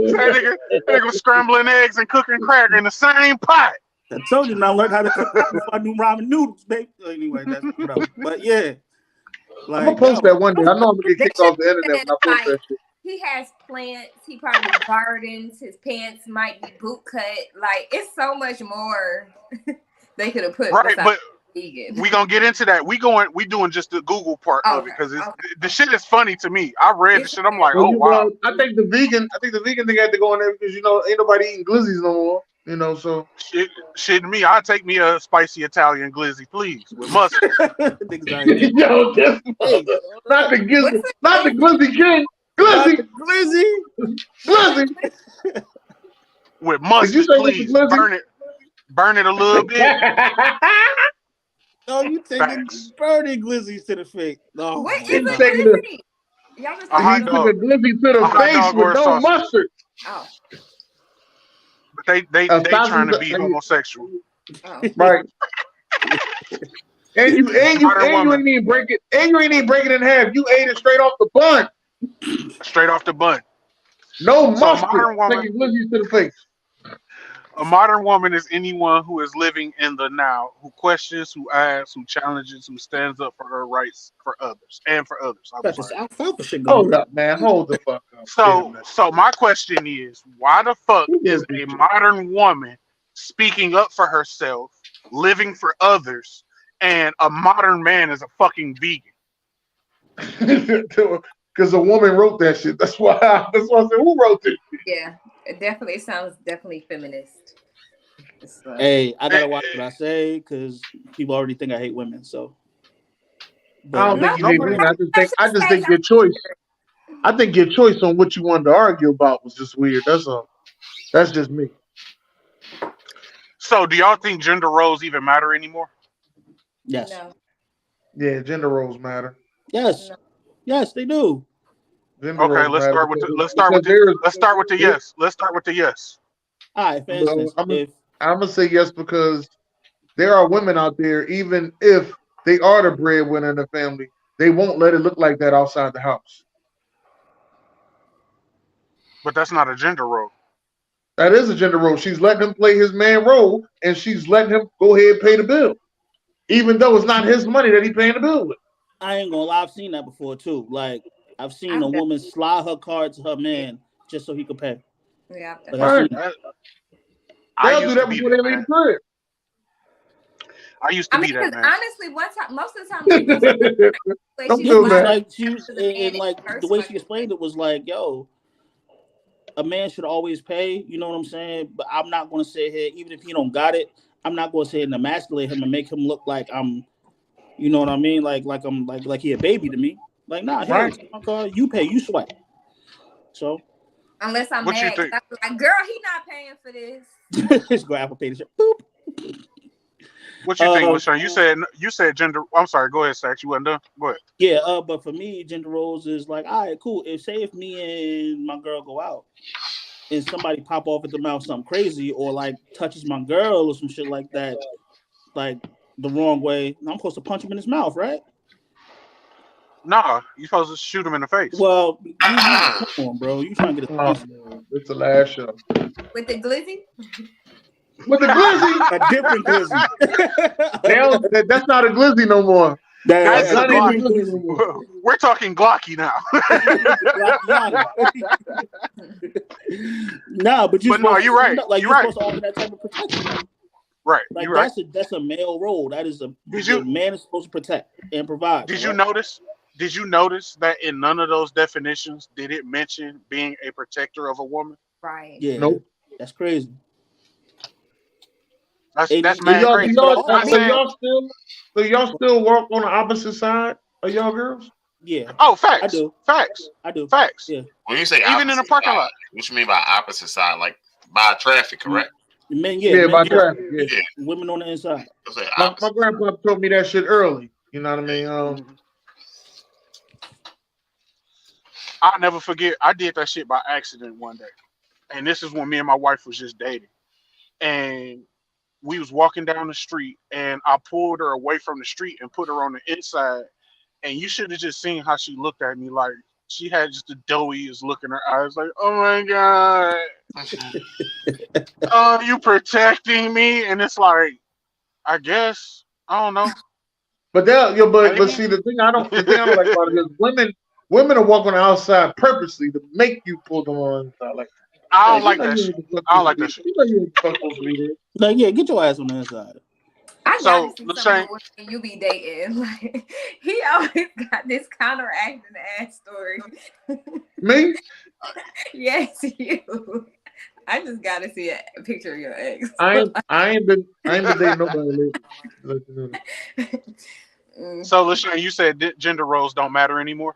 Speaker 2: nigga scrambling eggs and cooking crack in the same pot.
Speaker 6: I told you now. Learn how to cook before I knew ramen noodles, baby. Anyway, that's whatever. But yeah.
Speaker 5: Like, I'm gonna post that one day. I know I'm gonna get kicked off the internet when I post that shit.
Speaker 4: He has plants. He probably gardens. His pants might be boot cut. Like, it's so much more they could have put.
Speaker 2: Right, but
Speaker 4: vegan.
Speaker 2: We gonna get into that. We doing just the Google part of it because the shit is funny to me. I read the shit. I'm like, wow.
Speaker 5: I think the vegan thing had to go in there because ain't nobody eating glizzies no more. So
Speaker 2: shit to me, I'll take me a spicy Italian glizzy, please, with mustard.
Speaker 6: Exactly.
Speaker 5: Yo, not the glizzy king. Glizzy.
Speaker 2: With mustard, please. Burn it a little bit.
Speaker 6: Oh, you taking burning glizzies to the face. No,
Speaker 4: what is a glizzy?
Speaker 5: Y'all just took a glizzy to the face with no mustard.
Speaker 4: Oh.
Speaker 2: They trying to be homosexual.
Speaker 4: Oh.
Speaker 5: Right. and you ain't even break it. And you ain't even break it in half. You ate it straight off the bun.
Speaker 2: Straight off the bun.
Speaker 5: No mustard. Taking glizzies to the face.
Speaker 2: A modern woman is anyone who is living in the now, who questions, who asks, who challenges, who stands up for her rights for others and for others. I'm
Speaker 6: Got this
Speaker 2: sorry.
Speaker 6: alfalfa shit going.
Speaker 5: Hold up, man. Hold the fuck up.
Speaker 2: So my question is, why the fuck is a modern woman speaking up for herself, living for others, and a modern man is a fucking vegan?
Speaker 5: Because a woman wrote that shit. That's why I said, who wrote this?
Speaker 4: Yeah, it sounds definitely feminist.
Speaker 6: Hey, I gotta watch what I say because people already think I hate women. So
Speaker 5: I don't think you hate women. I just think your choice. I think your choice on what you wanted to argue about was just weird. That's all. That's just me.
Speaker 2: So, do y'all think gender roles even matter anymore?
Speaker 6: Yes.
Speaker 4: No.
Speaker 5: Yeah, gender roles matter.
Speaker 6: Yes. No. Yes, they do.
Speaker 2: Okay, let's start with the yes. Let's start with the yes.
Speaker 6: All right, for instance,
Speaker 5: I'm gonna say yes because there are women out there, even if they are the breadwinner in the family, they won't let it look like that outside the house.
Speaker 2: But that's not a gender role.
Speaker 5: That is a gender role. She's letting him play his man role, and she's letting him go ahead and pay the bill, even though it's not his money that he's paying the bill with.
Speaker 6: I ain't gonna lie, I've seen that before too. Like I've seen a woman slide her card to her man just so he could pay.
Speaker 4: Yeah,
Speaker 5: right. They'll do that before they leave the crib.
Speaker 2: I used to be that man.
Speaker 4: Honestly, most of the time,
Speaker 5: don't feel bad.
Speaker 6: Like the way she explained it was like, "Yo, a man should always pay." You know what I'm saying? But I'm not going to sit here, even if he don't got it. I'm not going to sit here and emasculate him and make him look like I'm. You know what I mean? Like I'm like he a baby to me. Like nah, here, take my car. You pay, you swipe. So.
Speaker 4: Unless I'm mad, I'm like, girl, he not paying for this.
Speaker 6: Just go Apple Pay the shit. Boop.
Speaker 2: What you think, LaShawn? You said gender. I'm sorry. Go ahead, Sax. You wasn't done. Go ahead.
Speaker 6: Yeah. But for me, gender roles is like, all right, cool. If me and my girl go out, and somebody pop off at the mouth something crazy, or like touches my girl or some shit like that, like the wrong way, I'm supposed to punch him in his mouth, right?
Speaker 2: Nah, you supposed to shoot him in the face.
Speaker 6: Well, come on, bro. You trying to get a
Speaker 5: it's the last show.
Speaker 4: With the glizzy?
Speaker 5: With the glizzy?
Speaker 6: A different glizzy.
Speaker 5: That's not a glizzy no more.
Speaker 2: That's not even glizzy no more. We're talking Glocky now.
Speaker 6: No, but you're
Speaker 2: right.
Speaker 6: Like
Speaker 2: you're
Speaker 6: supposed to offer that type of protection.
Speaker 2: Right.
Speaker 6: Like
Speaker 2: you're
Speaker 6: that's a male role. That is the man is supposed to protect and provide.
Speaker 2: Did you notice? Did you notice that in none of those definitions did it mention being a protector of a woman?
Speaker 4: Right.
Speaker 6: Yeah.
Speaker 5: Nope.
Speaker 6: That's crazy.
Speaker 2: That's mad crazy.
Speaker 5: So y'all still work on the opposite side of y'all girls?
Speaker 6: Yeah.
Speaker 2: Oh, facts.
Speaker 6: I do.
Speaker 2: Facts.
Speaker 6: I do.
Speaker 2: Facts.
Speaker 6: Yeah.
Speaker 3: When you say
Speaker 2: even in the parking lot,
Speaker 3: what you mean by opposite side? Like by traffic, correct?
Speaker 6: Men,
Speaker 5: by traffic. Yeah.
Speaker 6: Women on the inside.
Speaker 5: My grandpa told me that shit early. You know what I mean?
Speaker 2: I'll never forget. I did that shit by accident one day, and this is when me and my wife was just dating, and we was walking down the street, and I pulled her away from the street and put her on the inside, and you should have just seen how she looked at me. Like she had just the doughiest look in her eyes, like, "Oh my god, oh, you protecting me?" And it's like, I guess I don't know.
Speaker 5: But see the thing I don't like about it is women are walking outside purposely to make you pull them on inside. Like
Speaker 2: I don't like that shit. I don't like that shit.
Speaker 6: Like, yeah, get your ass on the inside.
Speaker 4: I gotta see some of the women you be dating. Like he always got this counteracting ass story.
Speaker 5: Me?
Speaker 4: Yes, you. I just gotta see a picture of your ex.
Speaker 5: I ain't been dating nobody lately.
Speaker 2: So, listen, you said gender roles don't matter anymore?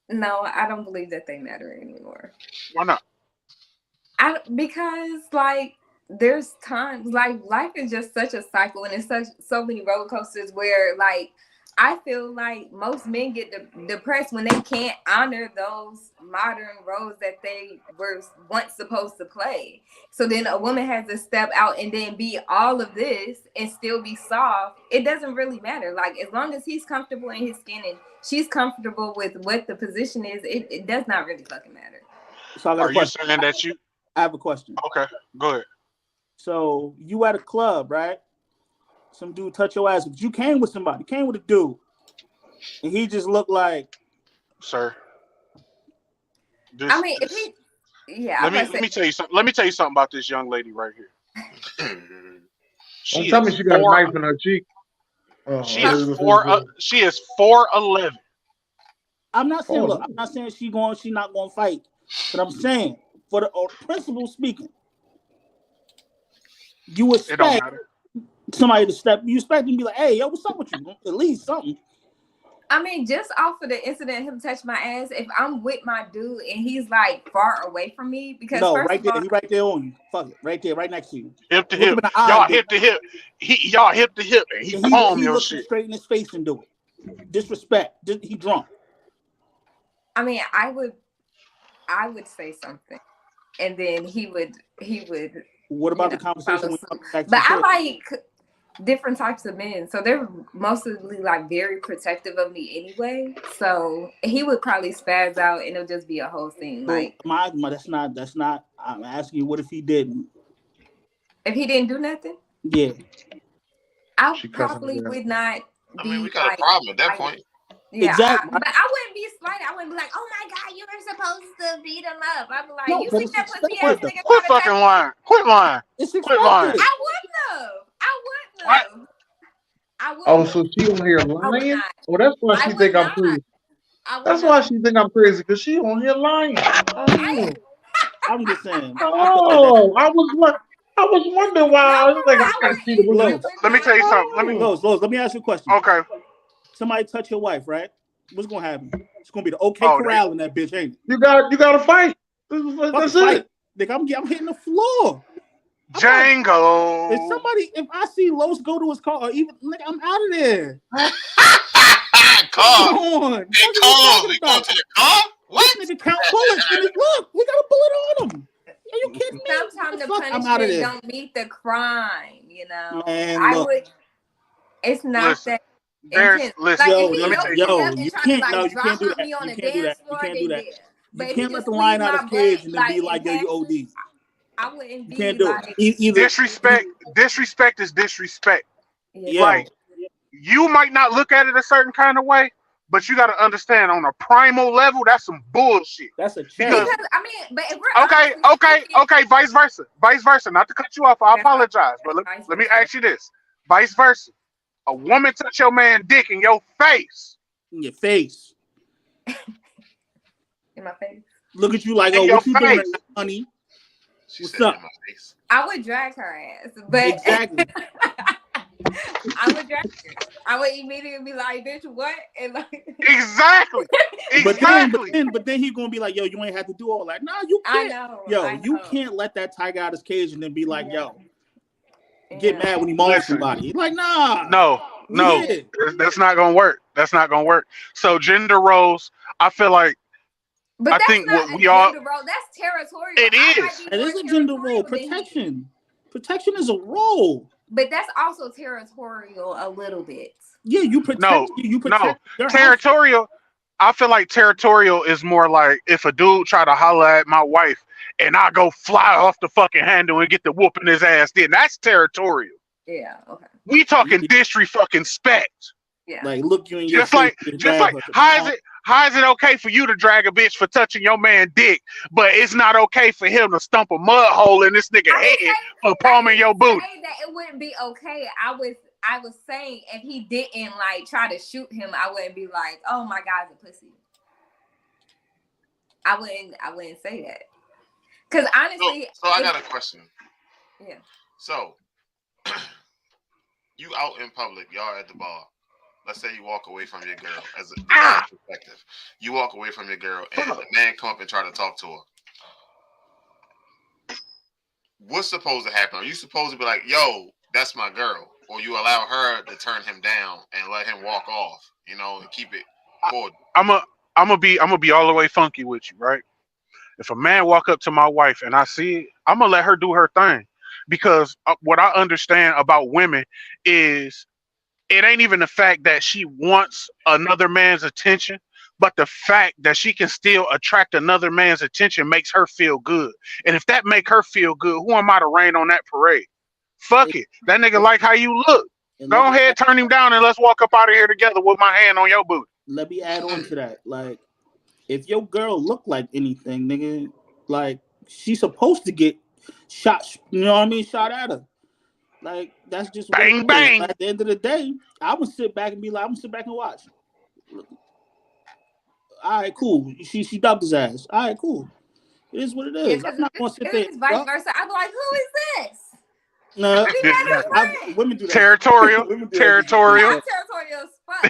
Speaker 4: No, I don't believe that they matter anymore.
Speaker 2: Why not?
Speaker 4: Because like there's times like life is just such a cycle, and it's so many roller coasters where like I feel like most men get depressed when they can't honor those modern roles that they were once supposed to play. So then a woman has to step out and then be all of this and still be soft. It doesn't really matter. Like as long as he's comfortable in his skin and she's comfortable with what the position is, it does not really fucking matter.
Speaker 6: So
Speaker 2: are you saying that you?
Speaker 6: I have a question.
Speaker 2: Okay, go ahead.
Speaker 6: So you at a club, right? Some dude touch your ass, but you came with somebody, came with a dude, and he just looked like,
Speaker 2: sir.
Speaker 4: I mean, if he, yeah.
Speaker 2: Let me tell you something. Let me tell you something about this young lady right here.
Speaker 5: Don't tell me she got a knife in her cheek.
Speaker 2: She is 4'11".
Speaker 6: I'm not saying. Look, I'm not saying she not going to fight, but I'm saying for the principle speaking, you expect somebody to step. You expect them to be like, "Hey, yo, what's up with you?" At least something.
Speaker 4: I mean, just off of the incident, him touch my ass. If I'm with my dude and he's like far away from me, because
Speaker 6: right there, he right there on you. Fuck it, right there, right next to you.
Speaker 2: Hip to hip, y'all hip to hip. Y'all hip to hip, and he palm your shit
Speaker 6: straight in his face and do it. Disrespect. He drunk.
Speaker 4: I mean, I would say something, and then he would.
Speaker 6: What about the conversation?
Speaker 4: But I like different types of men, so they're mostly like very protective of me anyway. So he would probably spaz out, and it'll just be a whole thing. Like,
Speaker 6: that's not. I'm asking you, what if he didn't?
Speaker 4: If he didn't do nothing,
Speaker 6: yeah,
Speaker 4: I probably would not.
Speaker 3: I mean, we got a problem at that point.
Speaker 4: Yeah,
Speaker 6: exactly.
Speaker 4: But I wouldn't be slighted. I wouldn't be like, "Oh my God, you were supposed to beat him up." I'd be like, "You see that pussy ass nigga?"
Speaker 2: Quit fucking lying. Quit lying.
Speaker 6: Quit lying.
Speaker 4: I wouldn't have.
Speaker 5: Oh, so she on here lying? Oh, that's why she think I'm crazy. That's why she think I'm crazy, because she on here lying. Oh.
Speaker 6: I'm just saying.
Speaker 5: Oh, I was wondering why. I was like, I gotta see the
Speaker 2: Let me tell you something.
Speaker 6: Let me ask you a question.
Speaker 2: Okay.
Speaker 6: Somebody touch your wife, right? What's gonna happen? It's gonna be the corral in that bitch, ain't it?
Speaker 5: You gotta fight. That's it.
Speaker 6: Nigga, I'm hitting the floor.
Speaker 2: Django.
Speaker 6: If I see Los go to his car, or even nigga, I'm out of there.
Speaker 3: Come
Speaker 6: on.
Speaker 3: We going to the car? What?
Speaker 6: This nigga count bullets. Look, we got a bullet on him. Are you kidding me?
Speaker 4: Sometimes the punishment don't meet the crime, you know.
Speaker 6: Man,
Speaker 4: it's not that.
Speaker 2: Listen,
Speaker 6: you can't do that. You can't do that. You can't let the lion out of his cage and then be like, yo, you OD.
Speaker 4: I wouldn't be
Speaker 6: can't do
Speaker 4: like
Speaker 6: it.
Speaker 2: Disrespect is disrespect.
Speaker 4: Yeah.
Speaker 2: Like, you might not look at it a certain kind of way, but you got to understand on a primal level, that's some bullshit.
Speaker 6: That's a change.
Speaker 4: Because I mean, but if we're
Speaker 2: okay, vice versa. Not to cut you off, I apologize, but let me ask you this: vice versa. A woman touch your man dick in your face.
Speaker 6: In your face.
Speaker 4: In my face.
Speaker 6: Look at you like, oh, what you doing, honey? What's up?
Speaker 4: I would drag her ass, but
Speaker 6: exactly.
Speaker 4: I would drag her. I would immediately be like, "Bitch, what?" And like,
Speaker 2: exactly.
Speaker 6: But then he's gonna be like, "Yo, you ain't have to do all that." Nah, you can't. You can't let that tiger out his cage and then be like, "Yo." Get mad when he mauls somebody. Like, nah.
Speaker 2: No. That's not gonna work. So gender roles, I feel like.
Speaker 4: But
Speaker 2: I think what we all.
Speaker 4: Gender role. That's territorial.
Speaker 2: It
Speaker 6: is a gender role. Protection is a role.
Speaker 4: But that's also territorial a little bit.
Speaker 6: Yeah, you protect.
Speaker 2: No. Territorial. I feel like territorial is more like if a dude try to holler at my wife and I go fly off the fucking handle and get the whooping his ass, then that's territorial.
Speaker 4: Yeah, okay.
Speaker 2: We talking disrespect.
Speaker 4: Yeah.
Speaker 6: Like look you in your
Speaker 2: just like how is it okay for you to drag a bitch for touching your man dick, but it's not okay for him to stump a mud hole in this nigga head for palming your booty?
Speaker 4: That it wouldn't be okay. I was saying if he didn't like try to shoot him, I wouldn't be like, oh my God's a pussy. I wouldn't say that. Because honestly,
Speaker 3: so I got a question.
Speaker 4: Yeah.
Speaker 3: So you out in public, y'all at the bar. Let's say you walk away from your girl as a perspective. You walk away from your girl and the man come up and try to talk to her. What's supposed to happen? Are you supposed to be like, yo, that's my girl? Or you allow her to turn him down and let him walk off, you know, and keep it forward? I'm gonna be all the way funky with you, right? If a man walk up to my wife and I see it, I'm gonna let her do her thing, because what I understand about women is it ain't even the fact that she wants another man's attention.
Speaker 2: but the fact that she can still attract another man's attention makes her feel good. And if that make her feel good, who am I to rain on that parade? Fuck it. That nigga like how you look. Go ahead, turn him down, and let's walk up out of here together with my hand on your booty.
Speaker 6: Let me add on to that. Like, if your girl look like anything, nigga, like, she's supposed to get shot. You know what I mean? Shot at her. Like, that's just
Speaker 2: bang bang.
Speaker 6: At the end of the day, I would sit back and be like, I'm gonna sit back and watch. All right, cool. She dubbed his ass. All right, cool. It is what it is.
Speaker 4: Yeah,
Speaker 6: I'm not gonna sit there.
Speaker 4: It's vice versa. I'm like, who is this?
Speaker 6: No,
Speaker 2: women do that. Territorial.
Speaker 4: Not territorial as fuck.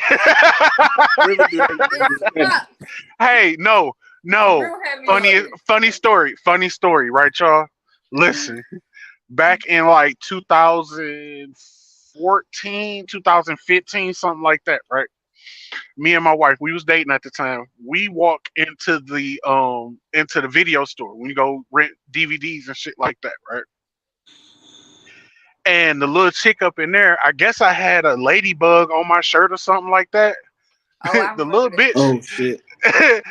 Speaker 2: Hey, no. Funny story, right, y'all? Listen, back in like 2014, 2015, something like that, right? Me and my wife, we was dating at the time. We walk into the video store when you go rent DVDs and shit like that, right? And the little chick up in there, I guess I had a ladybug on my shirt or something like that.
Speaker 4: Oh,
Speaker 2: the little bitch.
Speaker 6: Oh shit.
Speaker 2: The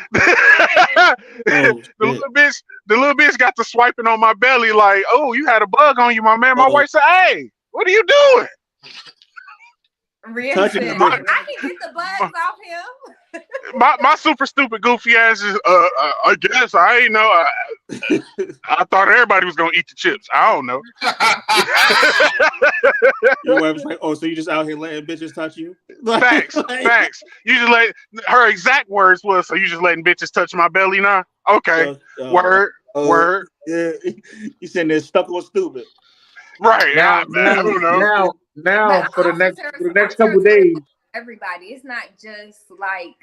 Speaker 2: little bitch got to swiping on my belly like, oh, you had a bug on you, my man. My wife said, hey, what are you doing?
Speaker 4: I can get the bugs off him.
Speaker 2: my super stupid goofy ass is I guess I ain't know. I thought everybody was gonna eat the chips. I don't know.
Speaker 6: Your wife was like, oh, so you just out here letting bitches touch you?
Speaker 2: Facts. You just let her exact words was, so you just letting bitches touch my belly now? Okay. Word.
Speaker 6: Yeah. You sitting there stuck on stupid.
Speaker 2: Right.
Speaker 5: Now for the next couple of days.
Speaker 4: Everybody, it's not just like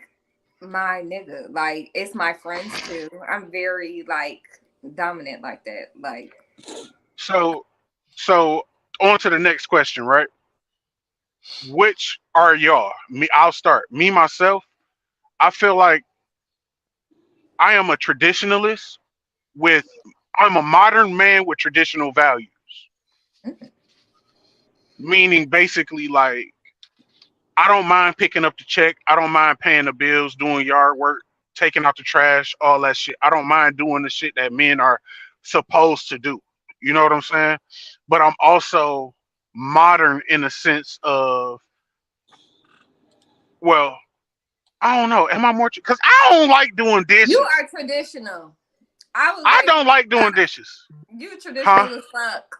Speaker 4: my nigga. Like, it's my friends too. I'm very like dominant like that. Like,
Speaker 2: so on to the next question, right? Which are y'all? I'll start. Me myself, I feel like I am a traditionalist I'm a modern man with traditional values. Meaning basically like I don't mind picking up the check. I don't mind paying the bills, doing yard work, taking out the trash, all that shit. I don't mind doing the shit that men are supposed to do. You know what I'm saying? But I'm also modern in the sense of, well, I don't know. Am I more? Because I don't like doing dishes.
Speaker 4: You are traditional.
Speaker 2: I don't like doing dishes.
Speaker 4: You traditional as fuck.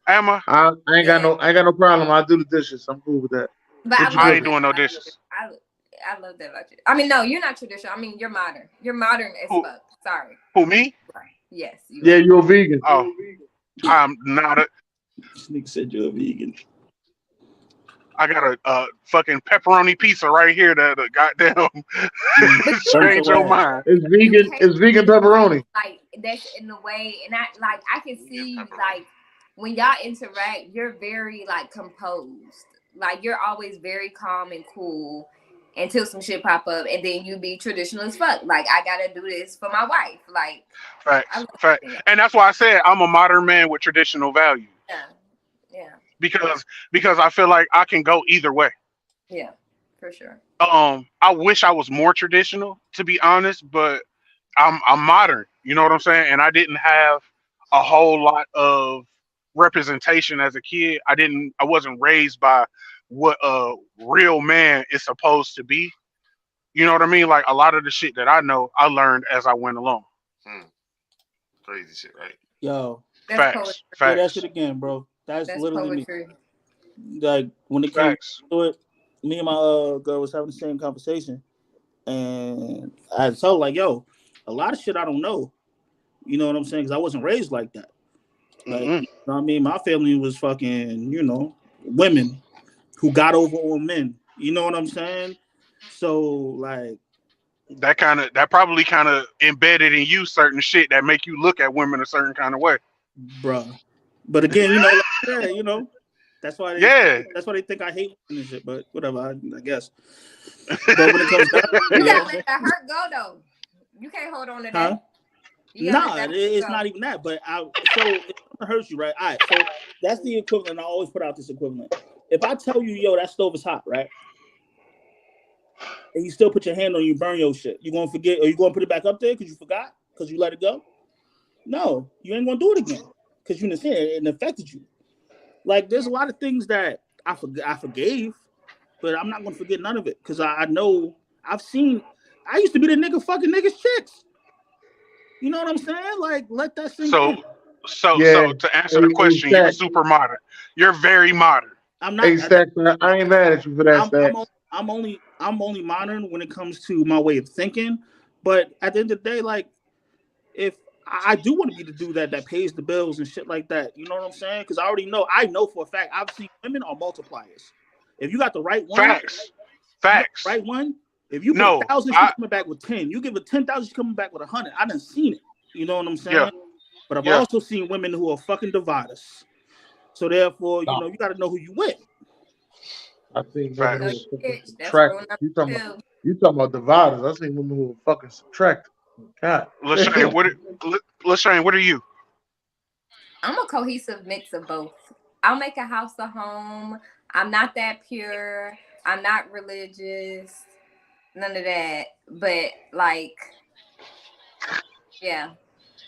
Speaker 2: Am I?
Speaker 5: I ain't got no problem. I do the dishes. I'm cool with that.
Speaker 4: But
Speaker 2: I ain't doing no dishes.
Speaker 4: I love that about you. I mean, no, you're not traditional. I mean, you're modern. You're modern as fuck. Sorry.
Speaker 2: Who, me?
Speaker 4: Right. Yes.
Speaker 5: You're a vegan.
Speaker 2: Oh, I'm not a.
Speaker 6: This nigga said you're a vegan.
Speaker 2: I got a fucking pepperoni pizza right here that goddamn change your mind.
Speaker 5: It's vegan. It's vegan pepperoni.
Speaker 4: Like, that's in the way, and I can see like when y'all interact, you're very like composed. Like, you're always very calm and cool until some shit pop up, and then you be traditional as fuck. Like, I gotta do this for my wife. Like,
Speaker 2: facts. And that's why I said I'm a modern man with traditional values.
Speaker 4: Yeah.
Speaker 2: Because I feel like I can go either way.
Speaker 4: Yeah, for sure.
Speaker 2: I wish I was more traditional, to be honest, but I'm modern. You know what I'm saying? And I didn't have a whole lot of representation as a kid. I wasn't raised by what a real man is supposed to be. You know what I mean? Like, a lot of the shit that I know, I learned as I went along.
Speaker 3: Crazy shit, right?
Speaker 6: Yo,
Speaker 2: facts.
Speaker 6: Say that shit again, bro. That's literally
Speaker 4: poetry.
Speaker 6: Me. Like, when it came to it, me and my girl was having the same conversation, and I told her, like, yo, a lot of shit I don't know. You know what I'm saying? Because I wasn't raised like that. Like, you know what I mean? My family was fucking, women who got over on men. You know what I'm saying? So, like,
Speaker 2: that probably kind of embedded in you certain shit that make you look at women a certain kind of way,
Speaker 6: bruh. But again, that's why they think I hate women and shit. But whatever, I guess. But when it comes down,
Speaker 4: you gotta let that hurt go though. You can't hold on to that.
Speaker 6: Nah, it's not even that. But so it hurts you, right? All right, so that's the equivalent. I always put out this equivalent. If I tell you, yo, that stove is hot, right? and you still put your hand on you, burn your shit. You gonna forget, or you gonna put it back up there because you forgot, because you let it go? No, you ain't gonna do it again because you understand it affected you. Like there's a lot of things that I forgave, but I'm not gonna forget none of it because I know I used to be the nigga fucking niggas chicks. You know what I'm saying? Like let that sink in.
Speaker 2: So to answer the question, you're super modern. You're very modern.
Speaker 6: I'm not.
Speaker 5: I ain't mad at you for that.
Speaker 6: I'm only modern when it comes to my way of thinking. But at the end of the day, like if I do want to be the dude that pays the bills and shit like that, you know what I'm saying? Because I know for a fact I've seen women are multipliers. If you got the right one,
Speaker 2: facts,
Speaker 6: right one. If you put 1,000, she's coming back with 10. You give her 10,000, she's coming back with 100. I done seen it. You know what I'm saying? Yeah. But I've also seen women who are fucking dividers. So therefore, you know, you got to know who you with.
Speaker 5: I think women who are subtractive. You talking about dividers? I seen women who are fucking subtractive. God.
Speaker 2: Lashane, what are you?
Speaker 4: I'm a cohesive mix of both. I'll make a house a home. I'm not that pure. I'm not religious. None of that. But like, yeah.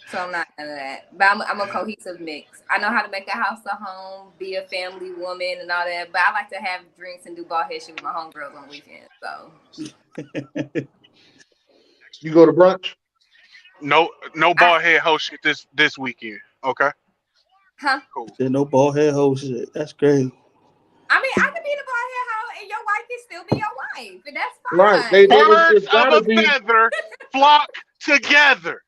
Speaker 4: So I'm not none of that. But I'm a cohesive mix. I know how to make a house a home, be a family woman and all that. But I like to have drinks and do ball head shit with my homegirls on the weekend. So
Speaker 5: you go to brunch?
Speaker 2: No ball head hoe shit this weekend. Okay.
Speaker 4: Huh?
Speaker 2: Cool.
Speaker 6: No ball head hoe shit. That's great.
Speaker 4: I mean, I could be the ball head hoe and your wife can still be your wife. And that's fine.
Speaker 5: Right.
Speaker 2: Birds of a feather flock together.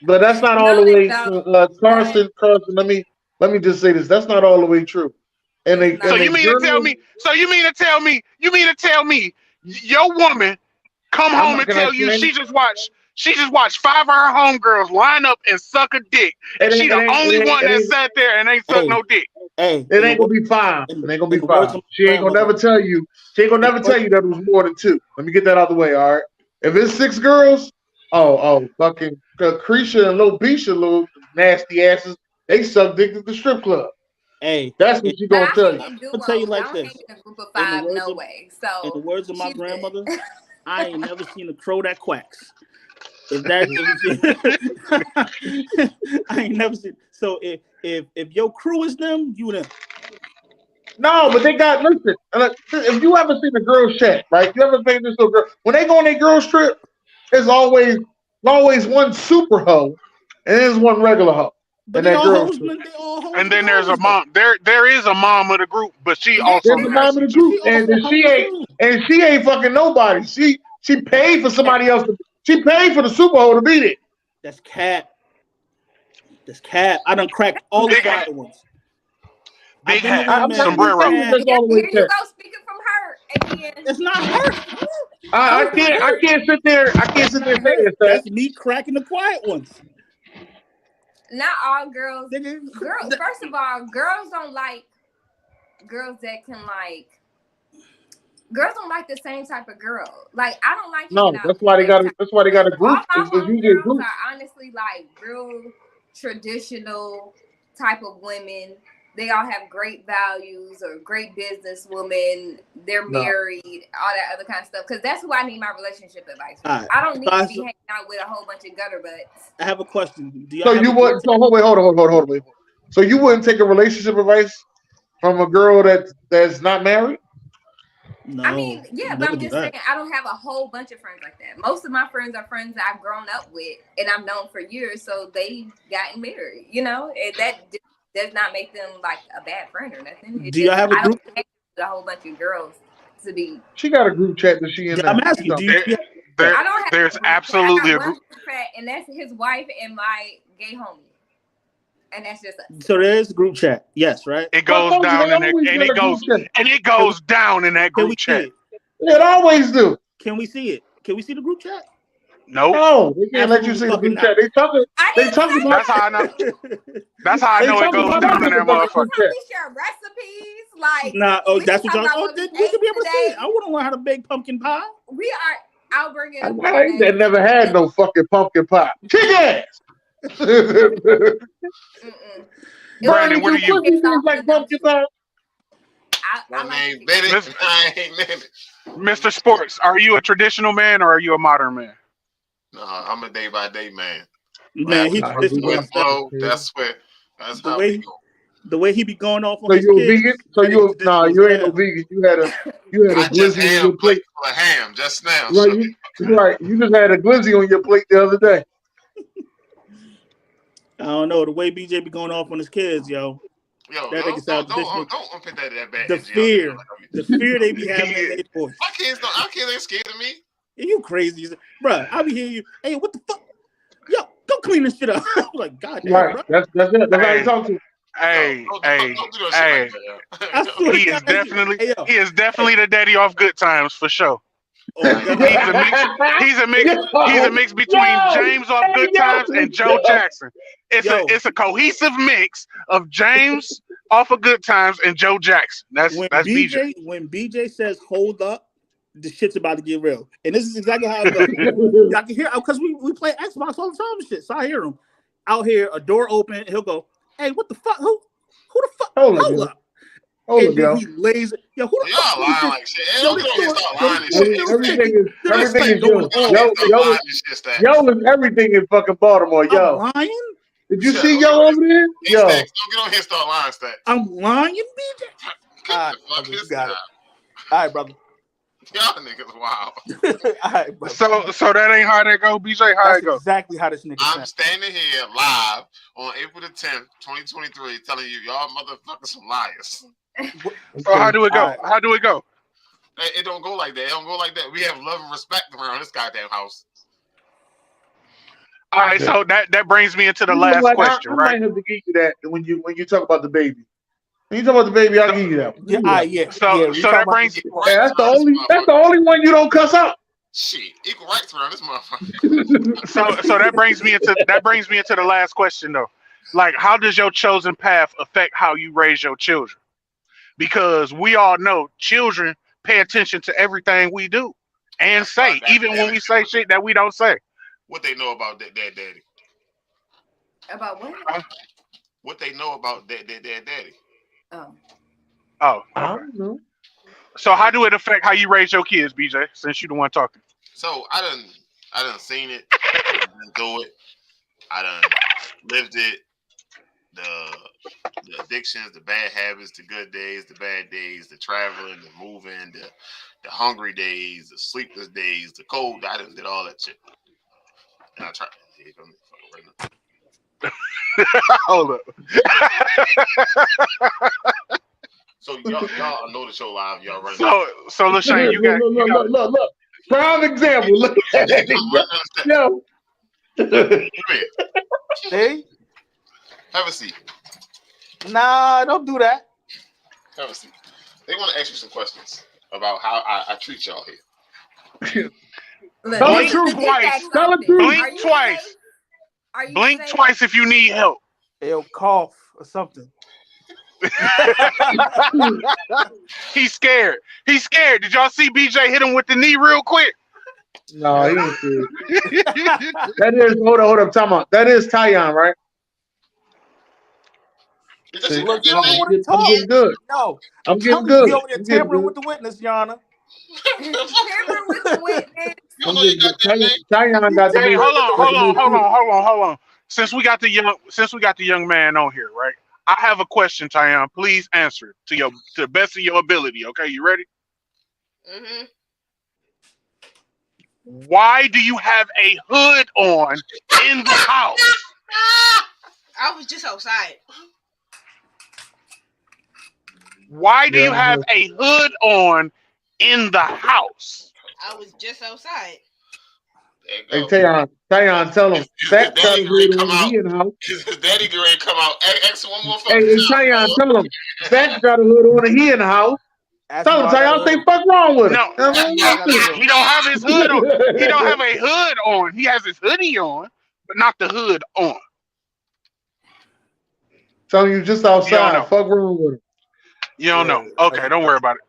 Speaker 5: But that's not all the way. Carson, let me just say this. That's not all the way true.
Speaker 2: You mean to tell me your woman come home and tell you she just watched 5 of her homegirls line up and suck a dick, and she the only one that sat there and ain't suck no dick.
Speaker 5: Hey, it ain't gonna be 5. It ain't gonna be 5. She ain't gonna never tell you. She ain't gonna never tell you that it was more than 2. Let me get that out of the way. All right. If it's 6 girls, fucking Creisha and Lil Bisha, little nasty asses, they suck dick at the strip club.
Speaker 6: Hey,
Speaker 5: that's what you gonna tell you.
Speaker 6: I'll tell you like this.
Speaker 4: In a group of 5, no way. So
Speaker 6: in the words of my grandmother, I ain't never seen a crow that quacks. I ain't never seen. So if your crew is them, you them.
Speaker 5: No, but they got listen. If you ever seen a girl chat, right? You ever been this little girl when they go on their girls trip? There's always one super hoe, and there's one regular hoe.
Speaker 6: But they all hoes,
Speaker 2: and then there's a mom. There is a mom of the group, but she also
Speaker 5: there's a mom of the group, and she ain't fucking nobody. She paid for somebody else. She paid for the super hoe to be there.
Speaker 6: That's cat. I done cracked all the quiet ones.
Speaker 2: Big hat, sombrero.
Speaker 4: Here you go, speaking from her again.
Speaker 6: It's not her.
Speaker 5: I can't sit there. Saying
Speaker 6: that's me cracking the quiet ones.
Speaker 4: Not all girls. First of all, girls don't like girls that can like. Girls don't like the same type of girl. Like I don't like.
Speaker 5: No, that's why they got. That's why they got a group.
Speaker 4: All my girls are honestly like real traditional type of women. They all have great values or great business women. They're married, all that other kind of stuff. Because that's who I need my relationship advice from. Right. I don't need to be hanging out with a whole bunch of gutter butts.
Speaker 6: I have a question.
Speaker 5: Hold on. So you wouldn't take a relationship advice from a girl that's not married?
Speaker 6: No.
Speaker 4: I mean, yeah, but I'm just saying I don't have a whole bunch of friends like that. Most of my friends are friends that I've grown up with and I've known for years. So they've gotten married, you know, and that does not make them like a bad friend or nothing.
Speaker 6: Do you have a group?
Speaker 4: With a whole bunch of girls to be.
Speaker 5: She got a group chat that she in.
Speaker 6: I'm asking.
Speaker 2: There's absolutely a group
Speaker 4: chat, and that's his wife and my gay homie, and that's just us.
Speaker 6: So there's a group chat. Yes, right.
Speaker 2: It goes down in that, and it goes down in that group chat.
Speaker 5: It always do.
Speaker 6: Can we see it? Can we see the group chat?
Speaker 5: No, they can't let you see the group chat. They talking about.
Speaker 2: That's how I know. That's how I know it goes down in that motherfucker.
Speaker 4: We share recipes, like.
Speaker 6: Nah, that's what y'all. We should be able to see it. I wouldn't learn how to bake pumpkin pie.
Speaker 4: We are. I'll bring it up.
Speaker 5: I ain't never had no fucking pumpkin pie. Chicken ass.
Speaker 2: Brandon, what do you?
Speaker 5: Like pumpkin pie?
Speaker 2: Mr. Sports, are you a traditional man or are you a modern man?
Speaker 3: No, I'm a day by day man.
Speaker 6: Man,
Speaker 3: that's
Speaker 6: the way he be going off on
Speaker 5: so
Speaker 6: his
Speaker 5: you a
Speaker 6: kids.
Speaker 5: vegan? So you ain't no vegan. You had a glizzy on your plate.
Speaker 3: A ham just now.
Speaker 5: Right, you just had a glizzy on your plate the other day.
Speaker 6: I don't know the way BJ be going off on his kids, yo.
Speaker 3: Yo,
Speaker 6: that
Speaker 3: don't put that bad.
Speaker 6: The fear they be having in their voice.
Speaker 3: Our kids ain't scared of me.
Speaker 6: You crazy, bro? I be hearing you. Hey, what the fuck? Yo, go clean this shit up. I'm like, God damn,
Speaker 5: right?
Speaker 6: Bro.
Speaker 5: That's it. That's how you talk to.
Speaker 2: Hey. He is definitely the daddy off Good Times for sure. He's a mix between James off Good Times and Joe Jackson. It's a cohesive mix of James off of Good Times and Joe Jackson. That's BJ.
Speaker 6: When BJ says hold up, the shit's about to get real. And this is exactly how it goes. I can hear because we play Xbox all the time and shit. So I hear him out here, a door open, he'll go, hey, what the fuck? Who the fuck? Hold up. And then he lays it. Yo, who the fuck?
Speaker 3: Y'all lying like shit.
Speaker 5: Everything is yo. Yo is everything in fucking Baltimore. Yo.
Speaker 6: I'm lying?
Speaker 5: Did you see yo over there? Yo.
Speaker 3: Don't get on here and start lying, Stacks.
Speaker 6: I'm lying, BJ? All right, you got it. All right, brother.
Speaker 3: Y'all niggas wild.
Speaker 6: All right, brother.
Speaker 2: So that ain't how that go, BJ? How
Speaker 6: That's
Speaker 2: it go?
Speaker 6: Exactly how this nigga
Speaker 3: I'm standing here live on April the 10th, 2023, telling you y'all motherfuckers some liars.
Speaker 2: So how do it go?
Speaker 6: Right.
Speaker 2: How do it go?
Speaker 3: It don't go like that. It don't go like that. We have love and respect around this goddamn house.
Speaker 2: All right, so that brings me into the last question, right?
Speaker 5: I might have to give you that when you talk about the baby. When you talk about the baby, I'll give you that one.
Speaker 6: Yeah.
Speaker 2: So that brings.
Speaker 5: That's the only one you don't cuss out.
Speaker 3: Shit, equal rights around this motherfucker.
Speaker 2: so that brings me into the last question though. Like, how does your chosen path affect how you raise your children? Because we all know children pay attention to everything we do and say, even when we say shit that we don't say.
Speaker 3: What they know about that daddy?
Speaker 4: About what?
Speaker 3: What they know about that daddy?
Speaker 4: Oh.
Speaker 2: I don't know. So how do it affect how you raise your kids, BJ? Since you the one talking.
Speaker 3: So I done seen it, I done do it, I done lived it. The addictions, the bad habits, the good days, the bad days, the traveling, the moving, the hungry days, the sleepless days, the cold. I done did all that shit. And I tried.
Speaker 2: Hold up.
Speaker 3: So y'all know the show live. Y'all running.
Speaker 2: So LaShawn, you got
Speaker 5: look. Prime example. Look at that. Yo.
Speaker 6: Hey.
Speaker 3: Have a seat.
Speaker 6: Nah, don't do that.
Speaker 3: Have a seat. They want to ask you some questions about how I treat y'all here.
Speaker 2: Tell the truth twice. Blink twice. Blink twice if you need help.
Speaker 6: He'll cough or something.
Speaker 2: He's scared. Did y'all see BJ hit him with the knee real quick?
Speaker 5: No, he didn't see it. That is, hold up, time out. That is Tyon, right?
Speaker 6: See,
Speaker 5: I'm getting good.
Speaker 6: No,
Speaker 5: I'm getting good.
Speaker 6: Over there tampering with the witness, Yana.
Speaker 4: Tampering with the witness.
Speaker 5: Tyon got the.
Speaker 2: Hey, hold on. Since we got the young man on here, right? I have a question, Tyon. Please answer it to the best of your ability. Okay, you ready?
Speaker 3: Mm-hmm.
Speaker 2: Why do you have a hood on in the house?
Speaker 7: I was just outside.
Speaker 2: Why do you have a hood on in the house?
Speaker 7: I was just outside.
Speaker 5: Hey, Tyon, tell him. That got a hood on he in the house.
Speaker 3: His daddy get ready to come out. Ask one more fucking.
Speaker 5: Hey, Tyon, tell him. That got a hood on he in the house. Tell him, Tyon, think fuck wrong with him.
Speaker 2: No, he don't have his hood on. He don't have a hood on. He has his hoodie on, but not the hood on.
Speaker 5: Tell him you just outside. Fuck wrong with him.
Speaker 2: You don't know. Okay, don't worry about it.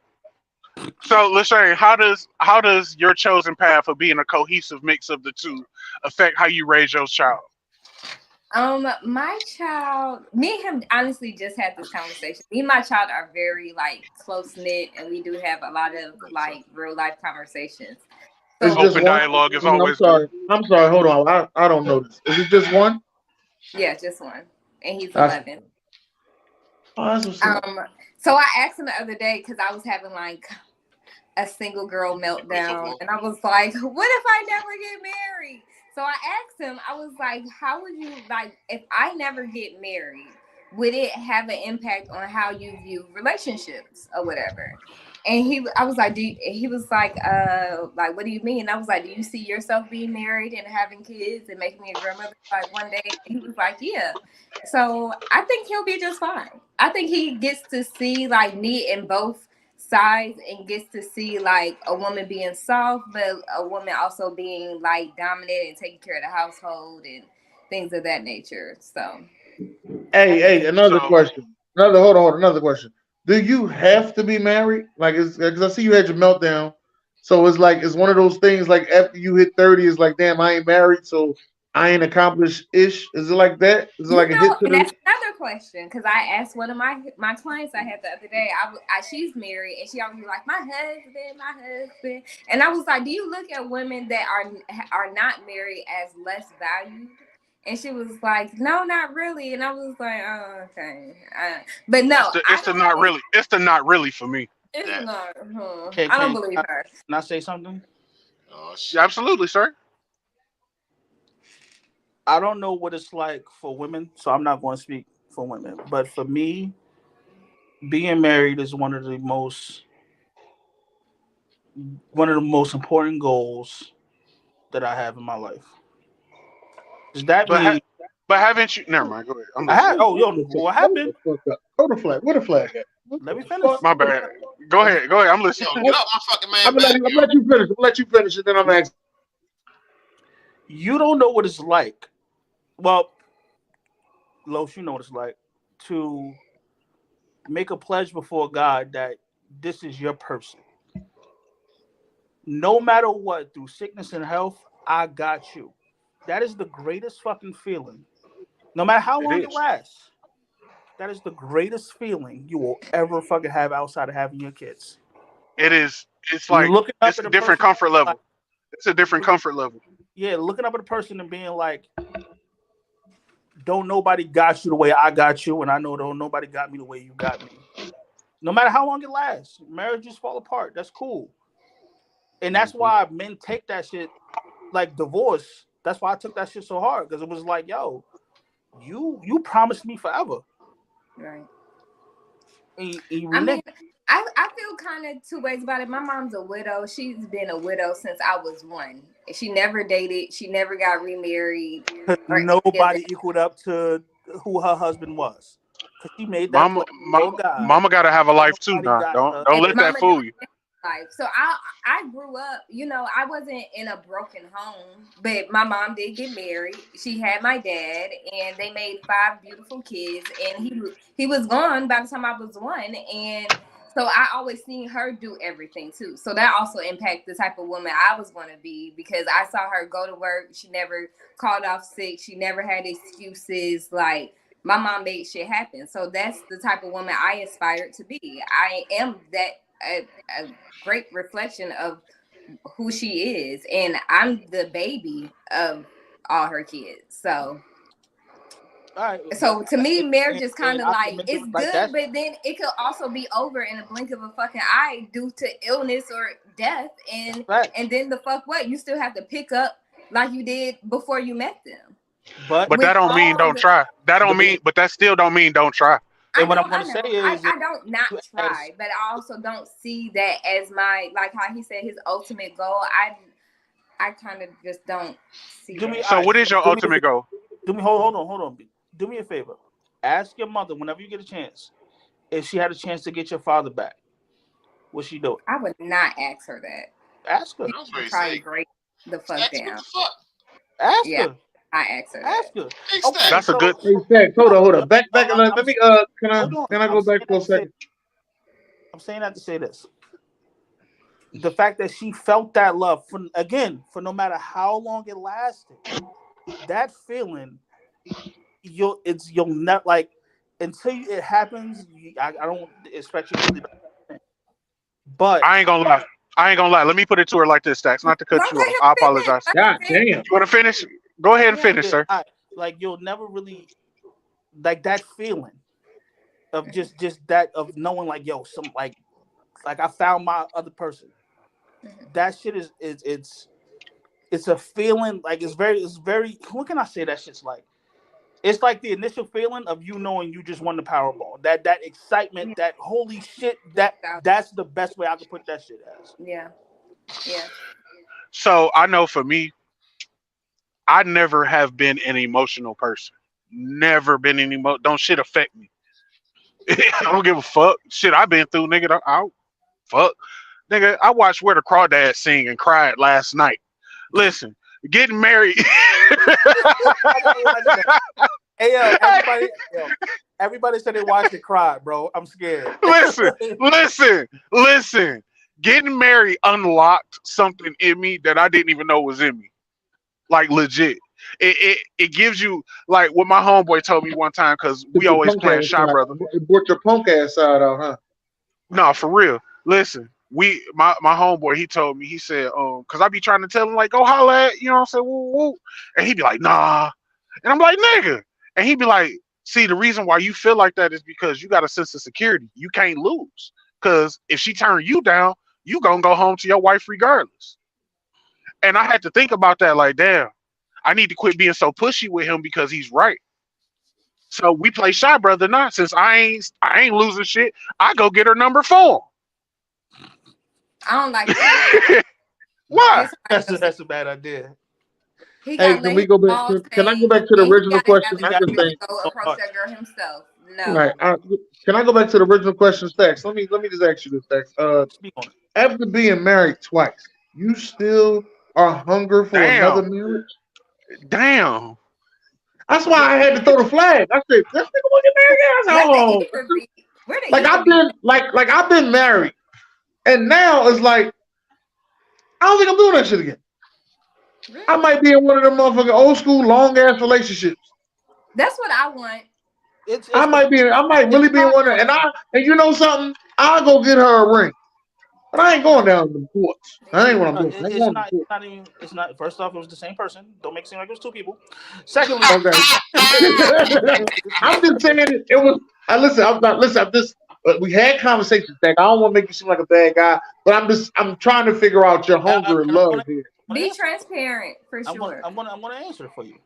Speaker 2: So, LaShawn, how does your chosen path of being a cohesive mix of the two affect how you raise your child?
Speaker 4: My child, me and him honestly just had this conversation. Me and my child are very like close knit, and we do have a lot of like real life conversations.
Speaker 5: It's
Speaker 4: So,
Speaker 5: just
Speaker 2: Open
Speaker 5: one.
Speaker 2: dialogue is
Speaker 5: I'm
Speaker 2: always good.
Speaker 5: sorry. I'm sorry. Hold on. I don't know this. Is it just one?
Speaker 4: yeah, just one, and he's
Speaker 5: That's,
Speaker 4: 11.
Speaker 5: that's what's up.
Speaker 4: So I asked him the other day because I was having like a single girl meltdown, and I was like, "What if I never get married?" So I asked him, I was like, "How would you like if I never get married? Would it have an impact on how you view relationships or whatever?" And I was like, he was like, what do you mean? And I was like, do you see yourself being married and having kids and making me a grandmother like one day? And he was like, yeah. So I think he'll be just fine. I think he gets to see like me in both sides and gets to see like a woman being soft, but a woman also being like dominant and taking care of the household and things of that nature. So,
Speaker 5: Hey, another
Speaker 2: So,
Speaker 5: question. Hold on. Another question. Do you have to be married? Like, because I see you had your meltdown. So it's like it's one of those things. Like after you hit 30, it's like, damn, I ain't married, so I ain't accomplished ish. Is it like that? Is it like a hit to
Speaker 4: and
Speaker 5: the?
Speaker 4: that's another question because I asked one of my clients I had the other day. She's married and she always be like, my husband, and I was like, do you look at women that are not married as less valued? And she was like, no, not really. And I was like, oh, okay. But no,
Speaker 2: it's the not really. It's the not really for me.
Speaker 4: It's
Speaker 3: That-
Speaker 4: not.
Speaker 6: Can
Speaker 4: I don't believe her.
Speaker 6: Can I say something?
Speaker 3: Oh
Speaker 2: Yeah,
Speaker 3: shit.
Speaker 2: absolutely, sir.
Speaker 6: I don't know what it's like for women, so I'm not going to speak for women. But for me, being married is one of the most important goals that I have in my life. Does that
Speaker 2: But
Speaker 6: mean
Speaker 2: but haven't you? Never mind. Go ahead. I'm
Speaker 6: I
Speaker 2: listening.
Speaker 6: had? Oh, yo, what happened?
Speaker 5: Hold the flag. Where the flag at?
Speaker 6: Let me finish.
Speaker 2: My bad. Go ahead. Go ahead. I'm listening.
Speaker 3: Yo, get up my fucking man
Speaker 5: I'm gonna
Speaker 3: back, yo.
Speaker 5: let you finish. I'm gonna let you finish, and then I'm asking.
Speaker 6: You don't know what it's like. Well, Los, you know what it's like to make a pledge before God that this is your person. No matter what, through sickness and health, I got you. That is the greatest fucking feeling. No matter how long it
Speaker 2: is.
Speaker 6: lasts, that is the greatest feeling you will ever fucking have outside of having your kids.
Speaker 2: It is. It's
Speaker 6: You
Speaker 2: like
Speaker 6: looking up
Speaker 2: it's
Speaker 6: at
Speaker 2: a
Speaker 6: a
Speaker 2: different
Speaker 6: person,
Speaker 2: comfort level.
Speaker 6: like,
Speaker 2: It's a different comfort level.
Speaker 6: yeah, looking up at a person and being like, don't nobody got you the way I got you, and I know don't nobody got me the way you got me. No matter how long it lasts, marriages fall apart. That's cool. And that's why men take that shit like divorce. That's why I took that shit so hard, because it was like, yo, you promised me forever.
Speaker 4: Right.
Speaker 6: I mean,
Speaker 4: I feel kind of two ways about it. My mom's a widow. She's been a widow since I was 1. She never dated. She never got remarried.
Speaker 6: nobody equaled up to who her husband was, because she made that pledge before God.
Speaker 2: Mama gotta have a life too.
Speaker 6: Nobody
Speaker 2: Now,
Speaker 6: got
Speaker 2: don't
Speaker 6: her.
Speaker 2: don't let that fool you.
Speaker 4: Life. So I grew up, I wasn't in a broken home, but my mom did get married. She had my dad, and they made 5 beautiful kids. And he was gone by the time I was 1, and so I always seen her do everything too. So that also impacted the type of woman I was going to be, because I saw her go to work. She never called off sick. She never had excuses. Like, my mom made shit happen. So that's the type of woman I aspired to be. I am that. A great reflection of who she is, and I'm the baby of all her kids. So, so to me, marriage is kind of like, it's good, but then it could also be over in a blink of a fucking eye due to illness or death, and then the fuck what? You still have to pick up like you did before you met them.
Speaker 6: But
Speaker 2: that don't mean don't try. That don't mean, but that still don't mean don't try.
Speaker 6: And what I'm going to say is,
Speaker 4: I don't not try, but I also don't see that as my, like how he said, his ultimate goal. I kind of just don't see that.
Speaker 2: So what is your ultimate goal?
Speaker 6: Do me hold on. Do me a favor. Ask your mother whenever you get a chance if she had a chance to get your father back. What's she doing?
Speaker 4: I would not ask her that.
Speaker 6: Ask her.
Speaker 4: She would probably break the fuck down.
Speaker 6: Ask her.
Speaker 4: I asked her.
Speaker 6: Ask her.
Speaker 2: Okay, that's a good.
Speaker 5: Hey, hold on. Back. Let me. Can I go back for a second?
Speaker 6: I'm saying that to say this. The fact that she felt that love for no matter how long it lasted, that feeling you'll not like until it happens. I don't expect you to really. But
Speaker 2: I ain't gonna lie. Let me put it to her like this, Stacks. Not to cut you off. I apologize.
Speaker 5: God damn.
Speaker 2: You want to finish? Go ahead and finish, sir.
Speaker 6: Like you'll never really like that feeling of just that of knowing like yo some like I found my other person. That shit is it's a feeling like it's very what can I say that shit's like? It's like the initial feeling of you knowing you just won the Powerball. That excitement, that holy shit, that's the best way I could put that shit as.
Speaker 4: Yeah.
Speaker 2: So I know for me, I never have been an emotional person. Never been any don't shit affect me. I don't give a fuck. Shit I've been through, nigga. I'll fuck. Nigga, I watched Where the Crawdads Sing and cried last night. Listen, getting married.
Speaker 6: Hey, everybody said they watched it cry, bro. I'm scared.
Speaker 2: Listen. Getting married unlocked something in me that I didn't even know was in me. Like legit. It gives you like what my homeboy told me one time because we always playing Shy Brother.
Speaker 5: It brought your punk ass side out, huh?
Speaker 2: No, for real. Listen, my homeboy, he told me, he said, because I be trying to tell him, like, go holla at, you know what I'm saying, woo, woo. And he'd be like, nah. And I'm like, nigga. And he'd be like, see, the reason why you feel like that is because you got a sense of security. You can't lose. Because if she turn you down, you gonna go home to your wife regardless. And I had to think about that, like, damn, I need to quit being so pushy with him because he's right. So we play Shy Brother now. Since I ain't losing shit, I go get her number 4.
Speaker 4: I don't like that.
Speaker 2: Why?
Speaker 6: That's a bad idea.
Speaker 5: Hey, can we go back? Can I go back to the original question?
Speaker 4: Go approach that girl himself. No.
Speaker 5: Right. Can I go back to the original question, Stacks? Let me just ask you this, Stacks. After being married twice, you still are hungry for another marriage?
Speaker 2: Damn.
Speaker 5: That's why I had to throw the flag. I said, "This nigga want to get married." Like I've been married, and now it's like I don't think I'm doing that shit again. Really? I might be in one of them motherfucking old school long ass relationships.
Speaker 4: That's what I want.
Speaker 5: I might really be in one of, and you know something? I'll go get her a ring. But I ain't going down to the courts. I ain't what I'm doing.
Speaker 6: It's not. First off, it was the same person. Don't make it seem like it was 2 people. Secondly,
Speaker 5: okay. I'm just saying it was. I'm just. We had conversations, Zach. I don't want to make you seem like a bad guy, but I'm trying to figure out your hunger and love here.
Speaker 4: Be transparent for sure.
Speaker 6: I'm gonna answer it for you.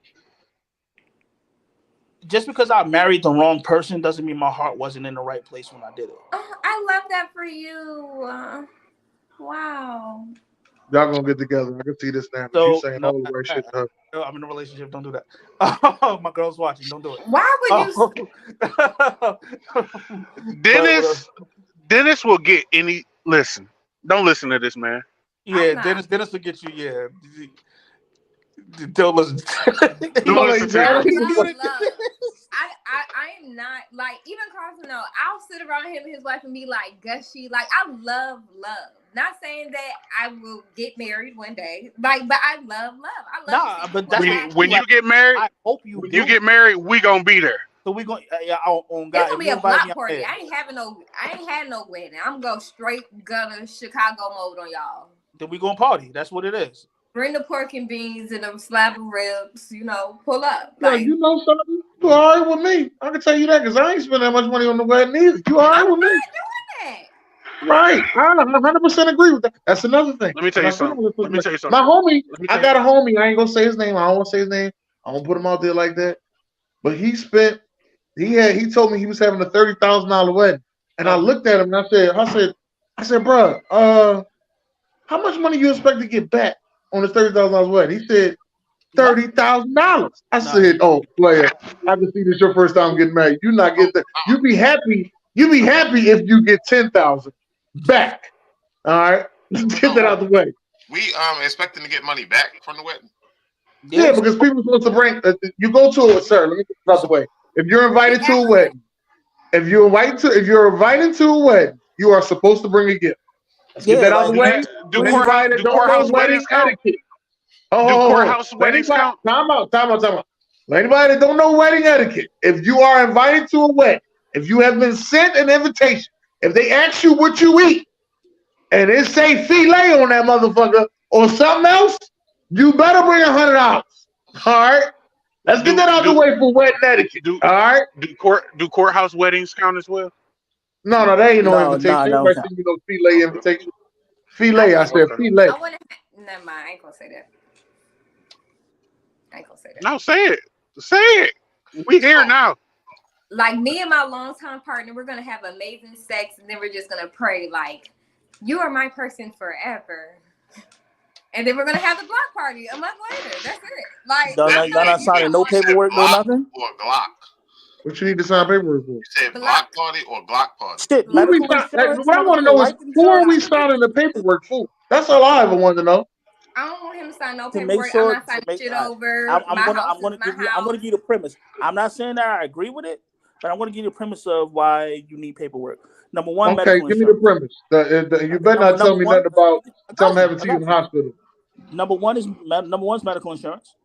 Speaker 6: Just because I married the wrong person doesn't mean my heart wasn't in the right place when I did it.
Speaker 4: Oh, I love that for you. Wow.
Speaker 5: Y'all gonna get together. I can see this now.
Speaker 6: So,
Speaker 5: you saying all the right shit to her.
Speaker 6: No, I'm in a relationship. Don't do that. My girl's watching. Don't do it.
Speaker 4: Why
Speaker 2: would you? Dennis will get any. Listen. Don't listen to this, man.
Speaker 6: Yeah, Dennis will get you. Yeah. Don't listen.
Speaker 4: Don't listen to I am not like even Carson. No, I'll sit around him and his wife and be like gushy. Like I love. Not saying that I will get married one day. Like, but I love. I love.
Speaker 2: But that's when you get married. I hope you. When you get married, we gonna be there.
Speaker 6: So we gonna.
Speaker 4: On God, it's gonna be a block party. I ain't had no wedding. I'm gonna go straight gutter Chicago mode on y'all.
Speaker 6: Then we gonna party. That's what it is.
Speaker 4: Bring the pork and beans and a slab of ribs, pull up.
Speaker 5: Like, you know something? You all right with me. I can tell you that because I ain't spending that much money on the wedding either. You all right with me?
Speaker 4: I'm not doing that.
Speaker 5: Right. I 100% agree with that. That's another thing.
Speaker 2: Let me tell you something.
Speaker 5: My homie, I got a homie. I ain't going to say his name. I don't want to say his name. I won't put him out there like that. But he told me he was having a $30,000 wedding. And I looked at him and I said, bro, how much money you expect to get back on this $30,000 wedding? He said $30,000. I said, "Oh, player, I can see this your first time getting married. You not get that. You be happy. You be happy if you get 10,000 back. All right, let's get that out the way.
Speaker 3: We expecting to get money back from the wedding.
Speaker 5: Yeah, because people are supposed to bring. You go to it, sir. Let me get this out the way. If you're invited to a wedding, if you're invited to a wedding, you are supposed to bring a gift. Let's get that out the way.
Speaker 2: Do courthouse weddings count?
Speaker 5: Do courthouse weddings count? Time out. Anybody that don't know wedding etiquette, if you are invited to a wedding, if you have been sent an invitation, if they ask you what you eat, and it say filet on that motherfucker or something else, you better bring $100. All right? Let's get that out the way for wedding etiquette. All right?
Speaker 2: Do courthouse weddings count as well?
Speaker 5: No, that ain't no invitation. Everybody send me no filet invitation. Filet, I said filet.
Speaker 4: I want to. Never mind. I ain't gonna say that.
Speaker 2: No, say it. Say it. We here now.
Speaker 4: Like me and my longtime partner, we're gonna have amazing sex, and then we're just gonna pray like, "You are my person forever." And then we're gonna have the block party a month later. That's it. Like,
Speaker 6: y'all not signing no paperwork, no nothing.
Speaker 3: Or Glock.
Speaker 5: What you need to sign paperwork for?
Speaker 3: You said block party or Glock party.
Speaker 6: Shit,
Speaker 5: what I want to know is who are we signing the paperwork for? That's all I ever wanted to know.
Speaker 4: I don't want him to sign no
Speaker 6: To
Speaker 4: paperwork.
Speaker 6: make sure,
Speaker 4: I'm not signing shit over.
Speaker 6: I'm gonna give you the premise. I'm not saying that I agree with it, but I'm gonna give you the premise of why you need paperwork. Number one,
Speaker 5: okay, give me the premise. You better not tell me nothing about something happened to you in the hospital.
Speaker 6: Number one is medical insurance.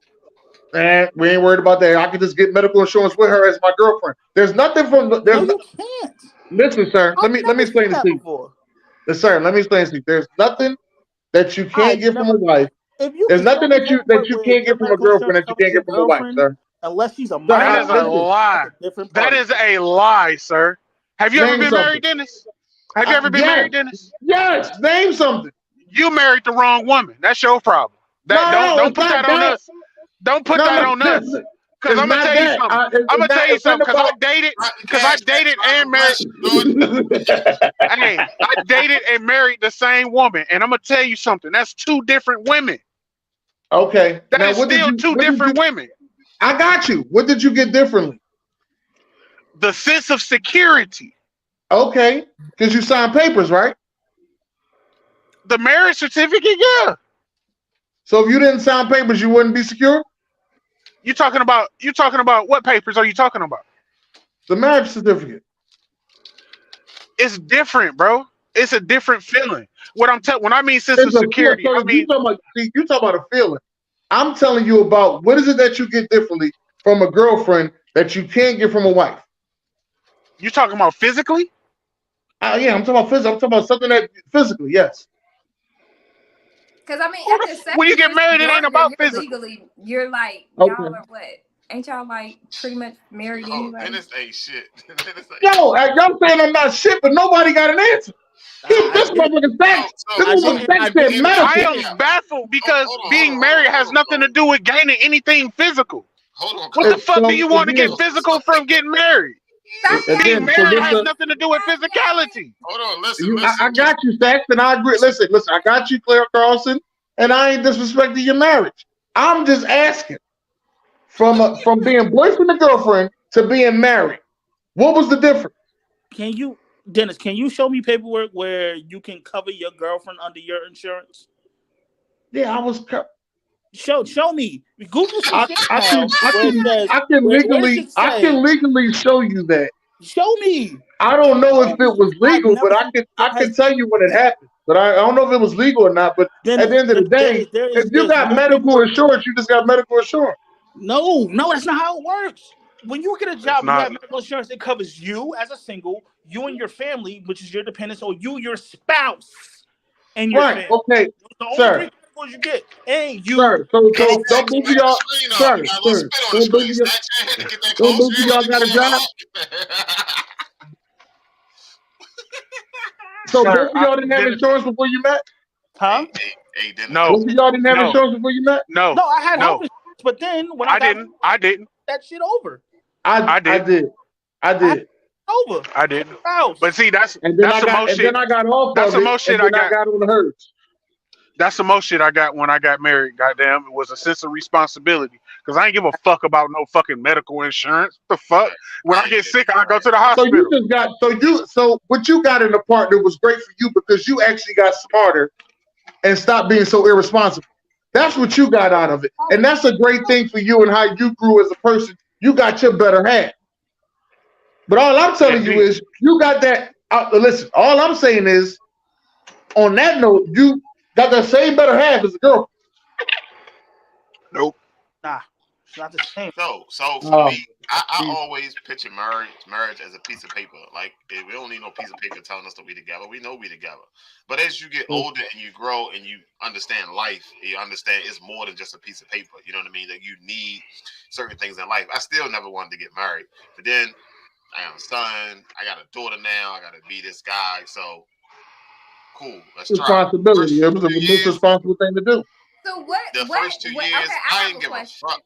Speaker 5: And we ain't worried about that. I can just get medical insurance with her as my girlfriend. There's nothing from the.
Speaker 6: You can't.
Speaker 5: Listen, sir. Let me explain this to you. Sir, let me explain this to you. There's nothing that you can't get from a wife. There's nothing that you can't get from a girlfriend that you can't get from a wife, sir.
Speaker 6: Unless she's a
Speaker 2: minor. That is a lie. That is a lie, sir. Have you ever been married, Dennis? Have you ever been married, Dennis?
Speaker 5: Yes. Name something.
Speaker 2: You married the wrong woman. That's your problem. Don't put that on us. Don't put that on us. Because I'm gonna tell you something. I'm gonna tell you something. Because I dated and married. Hey, I dated and married the same woman, and I'm gonna tell you something. That's two different women.
Speaker 5: Okay.
Speaker 2: That is still two different women.
Speaker 5: I got you. What did you get differently?
Speaker 2: The sense of security.
Speaker 5: Okay, because you signed papers, right?
Speaker 2: The marriage certificate, yeah.
Speaker 5: So if you didn't sign papers, you wouldn't be secure?
Speaker 2: You talking about what papers are you talking about?
Speaker 5: The marriage certificate.
Speaker 2: It's different, bro. It's a different feeling. When I mean sense of security, I mean
Speaker 5: you talk about a feeling. I'm telling you about what is it that you get differently from a girlfriend that you can't get from a wife.
Speaker 2: You talking about physically?
Speaker 5: Yeah, I'm talking about physical. I'm talking about something that physically, yes.
Speaker 4: Because I mean,
Speaker 2: when you get married, it ain't about physical.
Speaker 4: Legally, you're like y'all are what? Ain't y'all like pretty much married anyway?
Speaker 3: Dennis ain't shit.
Speaker 5: Yo, y'all saying I'm not shit, but nobody got an answer. This motherfucker's facts.
Speaker 2: I am baffled because being married has nothing to do with gaining anything physical.
Speaker 3: Hold on.
Speaker 2: What the fuck do you want to get physical from getting married? Being married has nothing to do with physicality.
Speaker 3: Hold on, listen.
Speaker 5: I got you, Stacks, and I agree. Listen, I got you, Claire Carlson, and I ain't disrespecting your marriage. I'm just asking, from being boyfriend and girlfriend to being married, what was the difference?
Speaker 6: Dennis, can you show me paperwork where you can cover your girlfriend under your insurance?
Speaker 5: Yeah, I was.
Speaker 6: Show me. Google some shit.
Speaker 5: I can legally show you that.
Speaker 6: Show me.
Speaker 5: I don't know if it was legal, but I can tell you when it happened. But I don't know if it was legal or not. But at the end of the day, if you got medical insurance, you just got medical insurance.
Speaker 6: No, that's not how it works. When you get a job, you have medical insurance. It covers you as a single, you and your family, which is your dependents, or you, your spouse, and your family.
Speaker 5: Okay, sir.
Speaker 6: You get, and you.
Speaker 5: Sir, so don't both of y'all. Sir, don't both of y'all got a job. So both of y'all didn't have insurance before you met?
Speaker 6: Huh?
Speaker 2: No.
Speaker 5: Both of y'all didn't have insurance before you met?
Speaker 2: No.
Speaker 6: No, I had health insurance, but then when I
Speaker 2: didn't.
Speaker 6: That shit over.
Speaker 5: I did.
Speaker 6: Over.
Speaker 2: I didn't. But see, that's some more shit.
Speaker 5: Then I got off.
Speaker 2: That's some more shit I got
Speaker 5: on the hers.
Speaker 2: That's the most shit I got when I got married. Goddamn, it was a sense of responsibility because I ain't give a fuck about no fucking medical insurance. What the fuck? When I get sick, I go to the hospital.
Speaker 5: So you just got so what you got in the partner was great for you because you actually got smarter and stopped being so irresponsible. That's what you got out of it, and that's a great thing for you and how you grew as a person. You got your better half. But all I'm telling you is you got that. Listen, all I'm saying is, on that note, you got that same better half as a girl.
Speaker 2: Nope.
Speaker 6: Nah. It's not the same.
Speaker 3: No, so for me, I always picture marriage as a piece of paper. Like we don't need no piece of paper telling us that we together. We know we together. But as you get older and you grow and you understand life, you understand it's more than just a piece of paper. You know what I mean? That you need certain things in life. I still never wanted to get married, but then I have a son. I got a daughter now. I got to be this guy. So cool. Let's try.
Speaker 5: Responsibility. It was the most responsible thing to do.
Speaker 4: So what?
Speaker 3: The first 2 years,
Speaker 4: okay,
Speaker 3: I didn't give a fuck.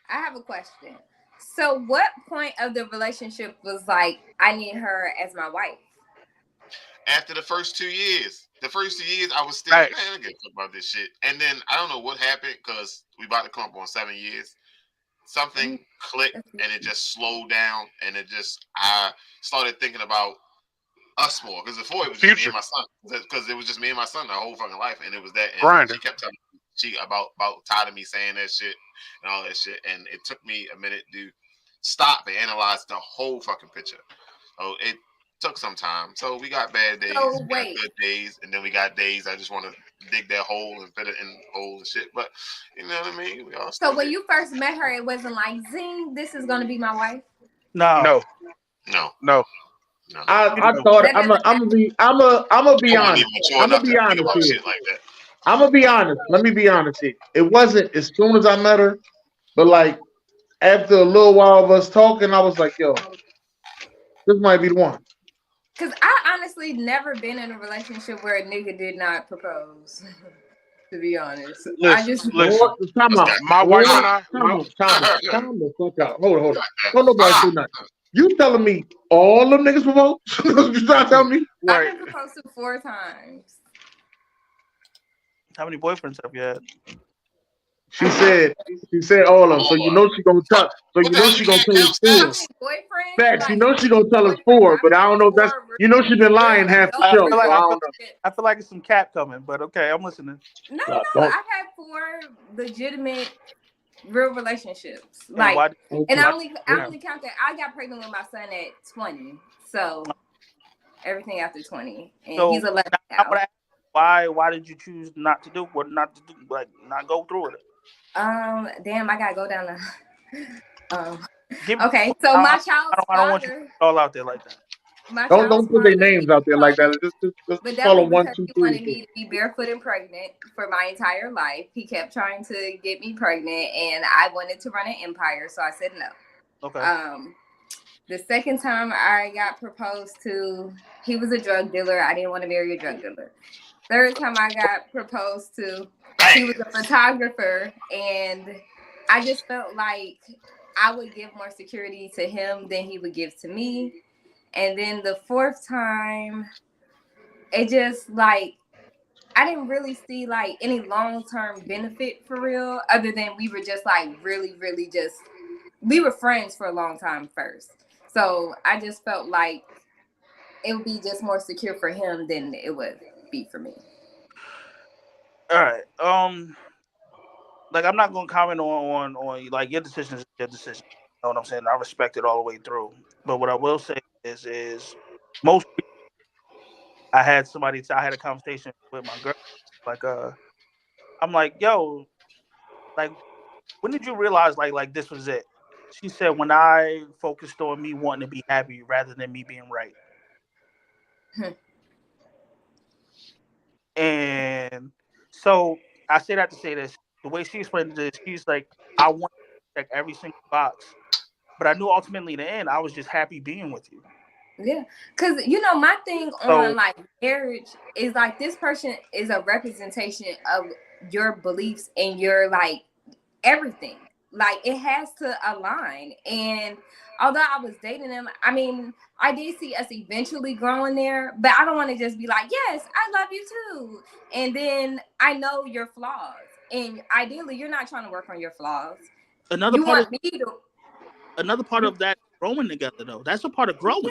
Speaker 4: I have a question. So what point of the relationship was like, I need her as my wife?
Speaker 3: After the first 2 years. The first 2 years, I was still, man, I don't give a fuck about this shit. And then, I don't know what happened, because we about to come up on 7 years. Something clicked, and it just slowed down, and I started thinking about us more. Because before, it was just me and my son. Because it was just me and my son the whole fucking life, and it was that. And she kept telling me about tired of me saying that shit and all that shit. And it took me a minute to stop and analyze the whole fucking picture. So it took some time. So we got bad days, we got good days, and then we got days I just want to dig that hole and fit it in the hole and shit. But you know what I mean?
Speaker 4: So when you first met her, it wasn't like, zing, this is gonna be my wife?
Speaker 2: No.
Speaker 5: I thought I'm gonna be honest. I'm gonna be honest here. I'm gonna be honest. Let me be honest here. It wasn't as soon as I met her, but like after a little while of us talking, I was like, yo, this might be the one.
Speaker 4: Because I honestly never been in a relationship where a nigga did not propose. To be honest,
Speaker 2: listen.
Speaker 5: My wife and I. Time the fuck out. Hold on. Don't nobody do nothing. You telling me all them niggas proposed? You trying to tell me?
Speaker 4: Right. I've been proposed to 4 times.
Speaker 6: How many boyfriends have you had?
Speaker 5: She said all of them. So you know she gonna tell. So you know she gonna tell us 4. Facts. You know she gonna tell us 4. But I don't know if that's. You know she been lying half the show.
Speaker 6: I feel like it's some cap coming. But okay, I'm listening.
Speaker 4: No. I've had 4 legitimate, real relationships. Like, and I only count that I got pregnant with my son at 20. So everything after 20, and he's 11 now.
Speaker 6: Why did you choose not to do not go through with it?
Speaker 4: Damn, I gotta go down the. Okay, so my child's father. I don't want you all out there like that.
Speaker 5: Don't put their names out there like that. Just follow 1, 2, 3.
Speaker 4: He wanted me to be barefoot and pregnant for my entire life. He kept trying to get me pregnant, and I wanted to run an empire, so I said no.
Speaker 6: Okay.
Speaker 4: The second time I got proposed to, he was a drug dealer. I didn't want to marry a drug dealer. Third time I got proposed to, he was a photographer, and I just felt like I would give more security to him than he would give to me. And then the 4th time, it just like, I didn't really see like any long-term benefit for real, other than we were just like really, really just, we were friends for a long time first. So I just felt like it would be just more secure for him than it would be for me.
Speaker 6: All right. Like, I'm not gonna comment on like your decision is your decision. You know what I'm saying? I respect it all the way through. But what I will say is most people, I had a conversation with my girl. Like, I'm like, yo, like, when did you realize like this was it? She said, when I focused on me wanting to be happy rather than me being right. And so I say that to say this. The way she explained this, she's like, I want to check every single box. But I knew ultimately in the end, I was just happy being with you.
Speaker 4: Yeah. Because, my thing on like marriage is like, this person is a representation of your beliefs and your like everything. Like, it has to align. And although I was dating him, I mean, I did see us eventually growing there, but I don't want to just be like, yes, I love you too. And then I know your flaws. And ideally, you're not trying to work on your flaws.
Speaker 6: Another part of that growing together, though. That's a part of growing.
Speaker 4: Yeah,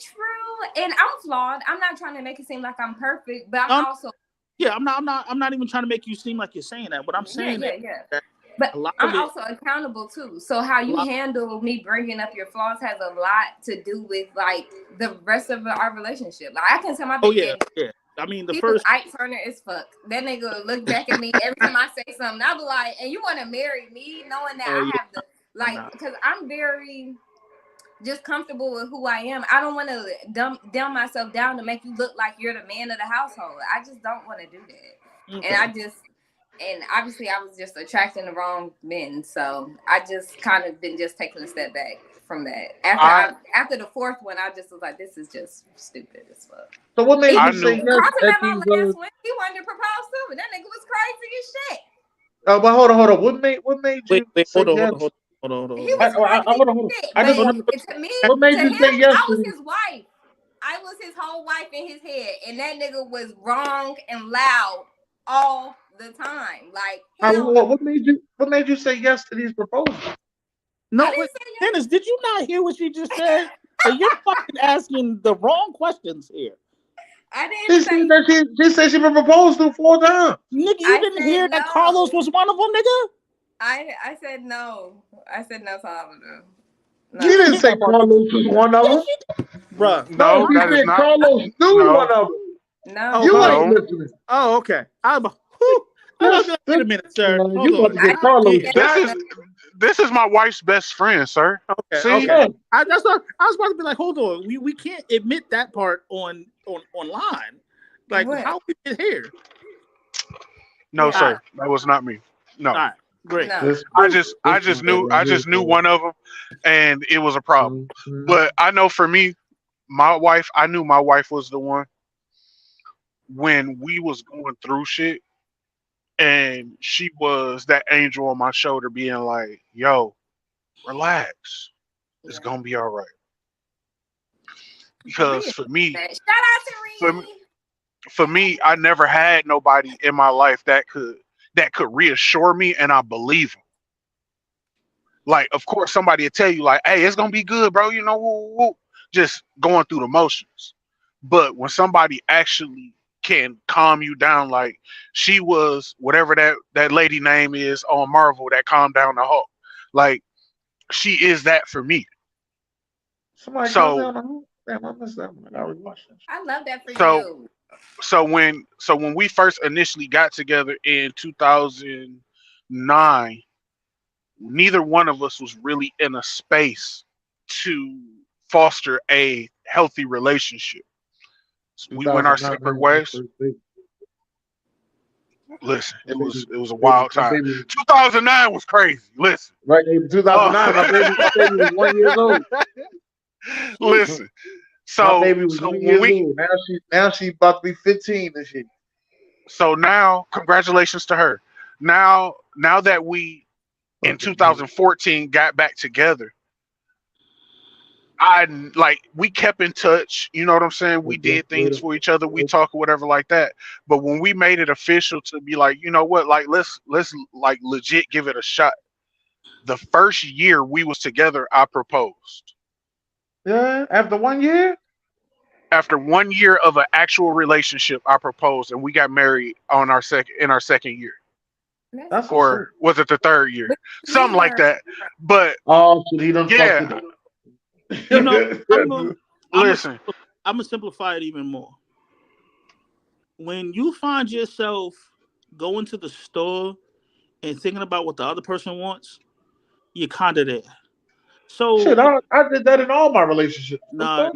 Speaker 4: true. And I'm flawed. I'm not trying to make it seem like I'm perfect, but I'm also.
Speaker 6: Yeah, I'm not even trying to make you seem like you're saying that. But I'm saying that.
Speaker 4: But I'm also accountable too. So how you handle me bringing up your flaws has a lot to do with like the rest of our relationship. Like, I can tell my baby,
Speaker 6: I mean, the
Speaker 4: he
Speaker 6: first.
Speaker 4: was Ike Turner as fuck. That nigga look back at me every time I say something. I be like, and you want to marry me, knowing that I have the because I'm very just comfortable with who I am. I don't want to dumb myself down to make you look like you're the man of the household. I just don't want to do that. Okay. And obviously I was just attracting the wrong men. So I just kind of been just taking a step back from that. After the fourth one, I just was like, this is just stupid as fuck.
Speaker 5: So what made you say yes?
Speaker 4: At my last one, he wanted to propose to me. That nigga was crazy as shit.
Speaker 5: Oh, but hold on. What made you say yes?
Speaker 6: Hold on.
Speaker 4: He was to me,
Speaker 5: what made you say yes?
Speaker 4: I was his wife. I was his whole wife in his head, and that nigga was wrong and loud all the time. Like,
Speaker 5: what made you say yes to these proposals?
Speaker 6: No, Dennis, did you not hear what she just said? So you're fucking asking the wrong questions here.
Speaker 4: I didn't say
Speaker 5: she said she been proposed to 4 times.
Speaker 6: Nigga, you didn't hear that Carlos was one of them, nigga?
Speaker 4: I said no. I said no to all of them. No.
Speaker 5: She didn't say Carlos was one of them.
Speaker 6: Bruh.
Speaker 2: No,
Speaker 5: she said Carlos knew one of them.
Speaker 4: No.
Speaker 5: You ain't listening.
Speaker 6: Oh, okay. Wait a minute, sir.
Speaker 5: You about to get Carlos.
Speaker 2: This is my wife's best friend, sir.
Speaker 6: Okay.
Speaker 2: See?
Speaker 6: Okay. That's what I was about to be like. Hold on, we can't admit that part online. Like, what? How we get here?
Speaker 2: No, sir. That was not me. No.
Speaker 6: All right. Great.
Speaker 4: No.
Speaker 2: I just knew one of them, and it was a problem. But I know for me, I knew my wife was the one when we was going through shit. And she was that angel on my shoulder being like, yo, relax. It's going to be all right. Because for me,
Speaker 4: shout out to
Speaker 2: for me, I never had nobody in my life that could reassure me, and I believe them. Like, of course, somebody will tell you like, hey, it's going to be good, bro. You know, just going through the motions. But when somebody actually can calm you down, like she was, whatever that lady name is on Marvel that calmed down the Hulk, like she is that for me.
Speaker 5: Somebody calm down the Hulk? Damn, I missed that one. I gotta rewatch that.
Speaker 4: I love that for you.
Speaker 2: So when we first initially got together in 2009, neither one of us was really in a space to foster a healthy relationship. We went our separate ways. Listen, it was a wild time. 2009 was crazy. Listen,
Speaker 5: right? 2009, my baby was 1 year old.
Speaker 2: Listen, so
Speaker 5: my baby was 1 year old. Now she about to be 15 this year.
Speaker 2: So now, congratulations to her. Now that we in 2014 got back together, we kept in touch, you know what I'm saying? We did things for each other, we talk or whatever like that. But when we made it official to be like, you know what, like let's like legit give it a shot. The first year we was together, I proposed.
Speaker 5: Yeah, after 1 year?
Speaker 2: After 1 year of an actual relationship, I proposed, and we got married in our second year. Or was it the third year? Something like that. But
Speaker 5: so he done
Speaker 2: yeah.
Speaker 6: You know,
Speaker 2: listen.
Speaker 6: I'm gonna simplify it even more. When you find yourself going to the store and thinking about what the other person wants, you're kind of there. So
Speaker 5: shit, I did that in all my relationships.
Speaker 6: No.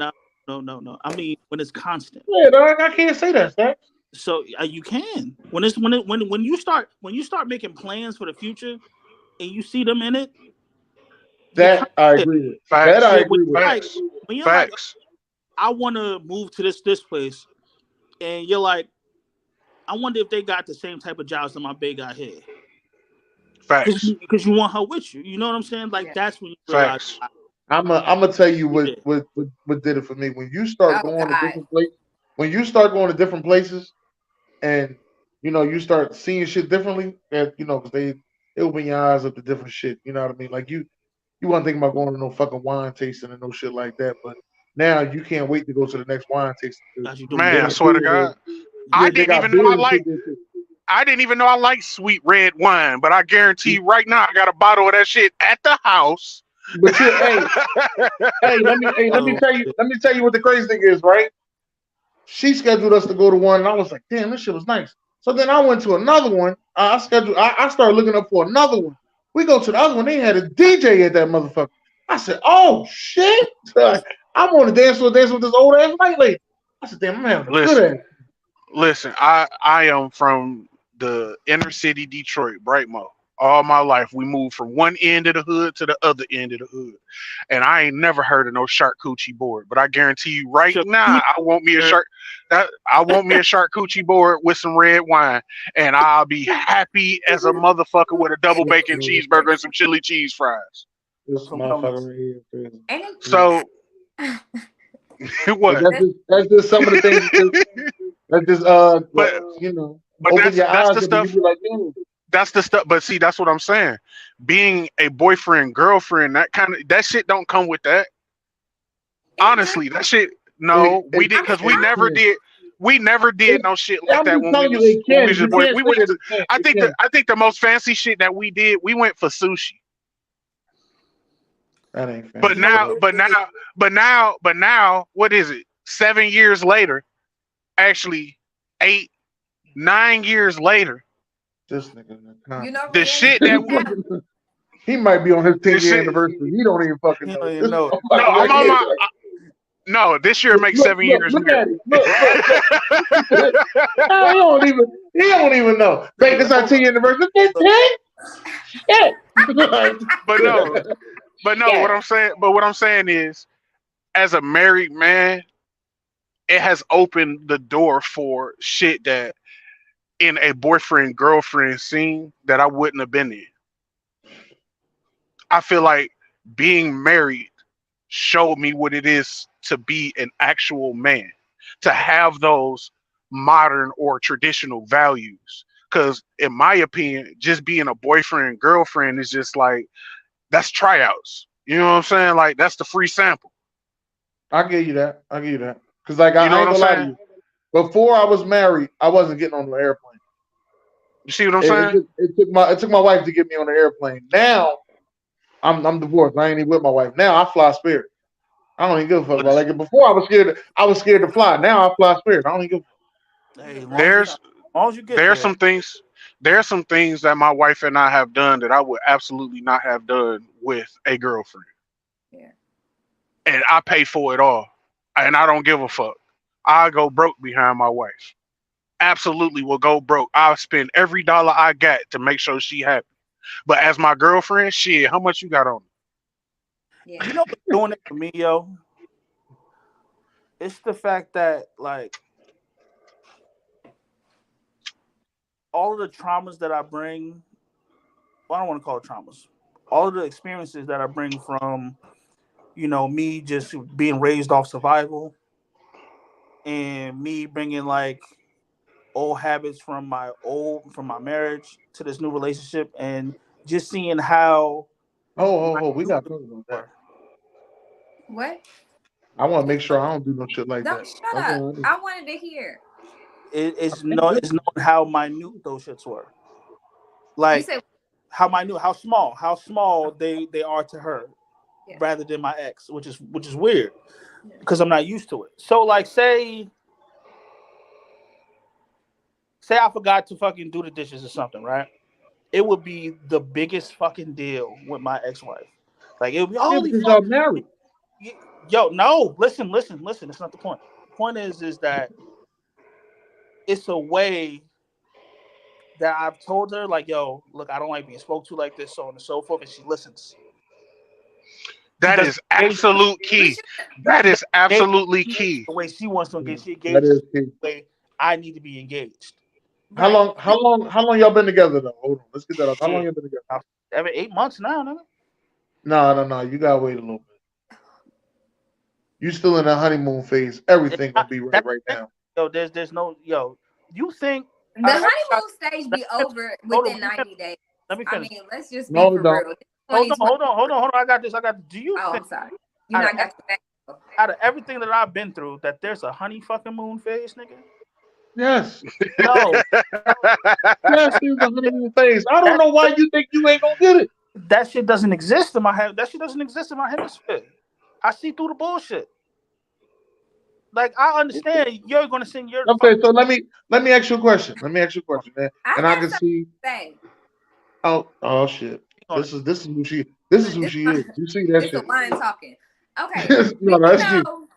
Speaker 6: I mean, when it's constant.
Speaker 5: Yeah, dog, I can't say that, sir.
Speaker 6: So you can when you start making plans for the future and you see them in it.
Speaker 5: That I agree with.
Speaker 2: Facts.
Speaker 5: That I agree with.
Speaker 2: Facts.
Speaker 6: When you're
Speaker 2: Facts.
Speaker 6: like, I want to move to this place, and you're like, I wonder if they got the same type of jobs that my babe got here.
Speaker 2: Facts.
Speaker 6: Because you want her with you. You know what I'm saying? Like that's when you realize.
Speaker 5: I'm gonna tell you what did it for me. When you start going to different places, to different places, and you start seeing shit differently, and because they open your eyes up to different shit. You know what I mean? Like you wasn't thinking about going to no fucking wine tasting and no shit like that, but now you can't wait to go to the next wine tasting.
Speaker 2: Man, I swear to God, I didn't even know I liked sweet red wine, but I guarantee right now I got a bottle of that shit at the house.
Speaker 5: But let me tell you what the crazy thing is, right? she scheduled us to go to one, and I was like, damn, this shit was nice. So then I went to another one. I started looking up for another one. We go to the other one. They had a DJ at that motherfucker. I said, oh shit! I'm on the dance floor dancing with this old ass white lady. I said, damn, I'm having a good ass.
Speaker 2: Listen, I am from the inner city Detroit, Brightmo. All my life, we moved from one end of the hood to the other end of the hood, and I ain't never heard of no shark coochie board. But I guarantee you, right now, I want me a shark coochie board with some red wine, and I'll be happy as a motherfucker with a double bacon cheeseburger and some chili cheese fries.
Speaker 5: This motherfucker right here.
Speaker 2: So, what?
Speaker 5: That's just some of the things. That's just
Speaker 2: but
Speaker 5: you know,
Speaker 2: but
Speaker 5: open your eyes
Speaker 2: that's the stuff.
Speaker 5: And you be like, damn.
Speaker 2: That's the stuff, but see, that's what I'm saying. Being a boyfriend, girlfriend, that shit don't come with that. Honestly, that shit. No, we did because we never did. We never did no shit like that when we was just boys. We went. I think the most fancy shit that we did, we went for sushi.
Speaker 5: That ain't fancy.
Speaker 2: But now, what is it? 7 years later, actually, 8, 9 years later.
Speaker 5: This nigga,
Speaker 2: the shit that
Speaker 5: he might be on his 10th anniversary. He don't even fucking know.
Speaker 2: No, I'm on my. No, this year makes 7 years.
Speaker 5: Look at him. Look. No, he don't even know. Like, this our 10th anniversary.
Speaker 2: But no. What I'm saying is, as a married man, it has opened the door for shit that in a boyfriend girlfriend scene that I wouldn't have been in. I feel like being married showed me what it is to be an actual man, to have those modern or traditional values. Because in my opinion, just being a boyfriend girlfriend is just like, that's tryouts. You know what I'm saying? Like, that's the free sample.
Speaker 5: I'll give you that. Because like, I ain't gonna lie to you. Before I was married, I wasn't getting on the airplane.
Speaker 2: You see what I'm saying?
Speaker 5: It took my wife to get me on the airplane. Now, I'm divorced. I ain't even with my wife. Now I fly Spirit. I don't even give a fuck about it. Before I was scared to fly. Now I fly Spirit. I don't even give a fuck.
Speaker 2: There's some things that my wife and I have done that I would absolutely not have done with a girlfriend.
Speaker 4: Yeah.
Speaker 2: And I pay for it all. And I don't give a fuck. I go broke behind my wife. Absolutely will go broke. I'll spend every dollar I got to make sure she happy. But as my girlfriend, shit, how much you got on me?
Speaker 6: Yeah. You know what's doing it for me, yo? It's the fact that, like, all of the traumas that I bring, well, I don't want to call it traumas. All of the experiences that I bring from, you know, me just being raised off survival and me bringing, like, old habits from my marriage to this new relationship, and just seeing how.
Speaker 5: We got to talk about that.
Speaker 4: What?
Speaker 5: I want to make sure I don't do no shit like that.
Speaker 4: Shut up! I wanted to hear.
Speaker 6: It's known how minute those shits were. Like how small they are to her, rather than my ex, which is weird because I'm not used to it. So like say I forgot to fucking do the dishes or something, right? It would be the biggest fucking deal with my ex-wife. Like, it would be, holy fuck.
Speaker 5: Y'all married.
Speaker 6: Yo, no, listen. It's not the point. The point is that it's a way that I've told her, like, yo, look, I don't like being spoke to like this, so on and so forth, and she listens.
Speaker 2: That is absolute key. That is absolutely key.
Speaker 6: The way she wants to engage, she engages the way I need to be engaged.
Speaker 5: How long y'all been together though? Hold on, let's get that up. How long y'all been together?
Speaker 6: 8 months now, no?
Speaker 5: No. You gotta wait a little bit. You still in the honeymoon phase. Everything gonna be right now.
Speaker 6: Yo, there's no you think
Speaker 4: the honeymoon stage be over within 90 days?
Speaker 6: Let me finish.
Speaker 4: I mean, let's just be for real.
Speaker 6: Hold on. I got this. Do you think,
Speaker 4: I'm sorry. You not got the back.
Speaker 6: Out of everything that I've been through, that there's a honey fucking moon phase, nigga?
Speaker 5: Yes.
Speaker 6: No.
Speaker 5: Yes, there's a honeymoon phase. I don't know why you think you ain't gonna get it.
Speaker 6: That shit doesn't exist in my head. That shit doesn't exist in my hemisphere. I see through the bullshit. Like I understand you're gonna sing your.
Speaker 5: Okay, so let me ask you a question. Let me ask you a question, man. And I can see. Oh shit! This is who she is. You see that
Speaker 4: It's
Speaker 5: shit?
Speaker 4: a wine talking. Okay,
Speaker 5: no,
Speaker 4: we
Speaker 5: that's you.
Speaker 4: know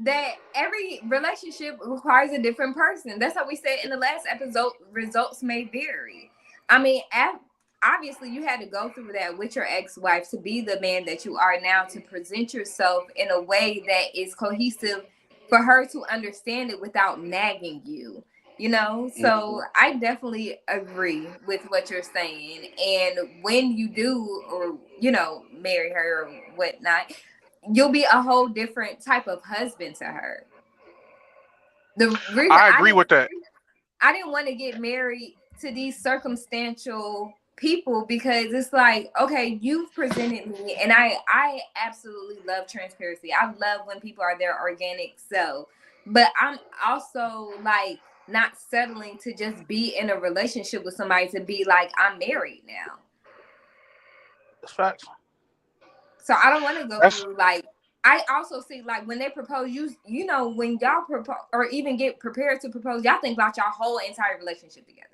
Speaker 4: that every relationship requires a different person. That's how we said in the last episode. Results may vary. I mean, obviously, you had to go through that with your ex-wife to be the man that you are now, to present yourself in a way that is cohesive for her to understand it without nagging you. You know, so I definitely agree with what you're saying. And when you do, or, you know, marry her or whatnot, you'll be a whole different type of husband to her. The reason
Speaker 2: I agree with that.
Speaker 4: I didn't want to get married to these circumstantial people because it's like, okay, you've presented me, and I absolutely love transparency. I love when people are their organic self, but I'm also like not settling to just be in a relationship with somebody to be like, I'm married now.
Speaker 6: That's facts.
Speaker 4: So I don't want to go through like, I also see like when they propose, you know, when y'all propose or even get prepared to propose, y'all think about y'all whole entire relationship together.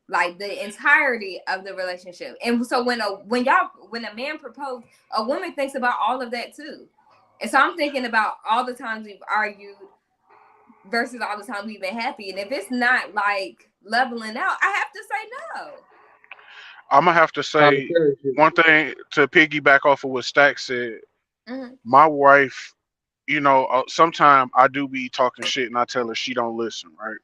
Speaker 4: Like the entirety of the relationship. And so when a man proposed, a woman thinks about all of that too. And so I'm thinking about all the times we've argued versus all the times we've been happy. And if it's not like leveling out, I have to say no.
Speaker 2: I'm gonna have to say one thing to piggyback off of what Stack said. My wife, you know, sometimes I do be talking shit and I tell her she don't listen, right?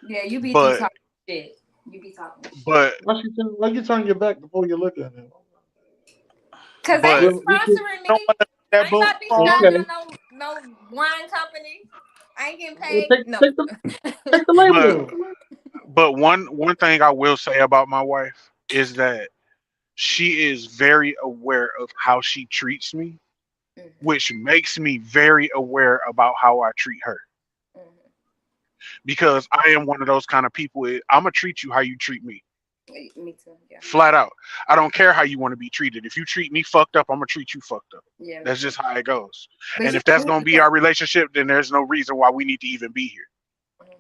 Speaker 4: Yeah, you be talking shit. You be talking shit.
Speaker 2: But
Speaker 5: why you turn your back before you look at him?
Speaker 4: Because they sponsoring me. I ain't about to be talking no wine company. I ain't getting paid.
Speaker 5: Take the label.
Speaker 2: But one thing I will say about my wife is that she is very aware of how she treats me, which makes me very aware about how I treat her. Because I am one of those kind of people. I'm gonna treat you how you treat me.
Speaker 4: Me too. Yeah.
Speaker 2: Flat out. I don't care how you want to be treated. If you treat me fucked up, I'm gonna treat you fucked up.
Speaker 4: Yeah.
Speaker 2: That's just how it goes. And if that's gonna be our relationship, then there's no reason why we need to even be here.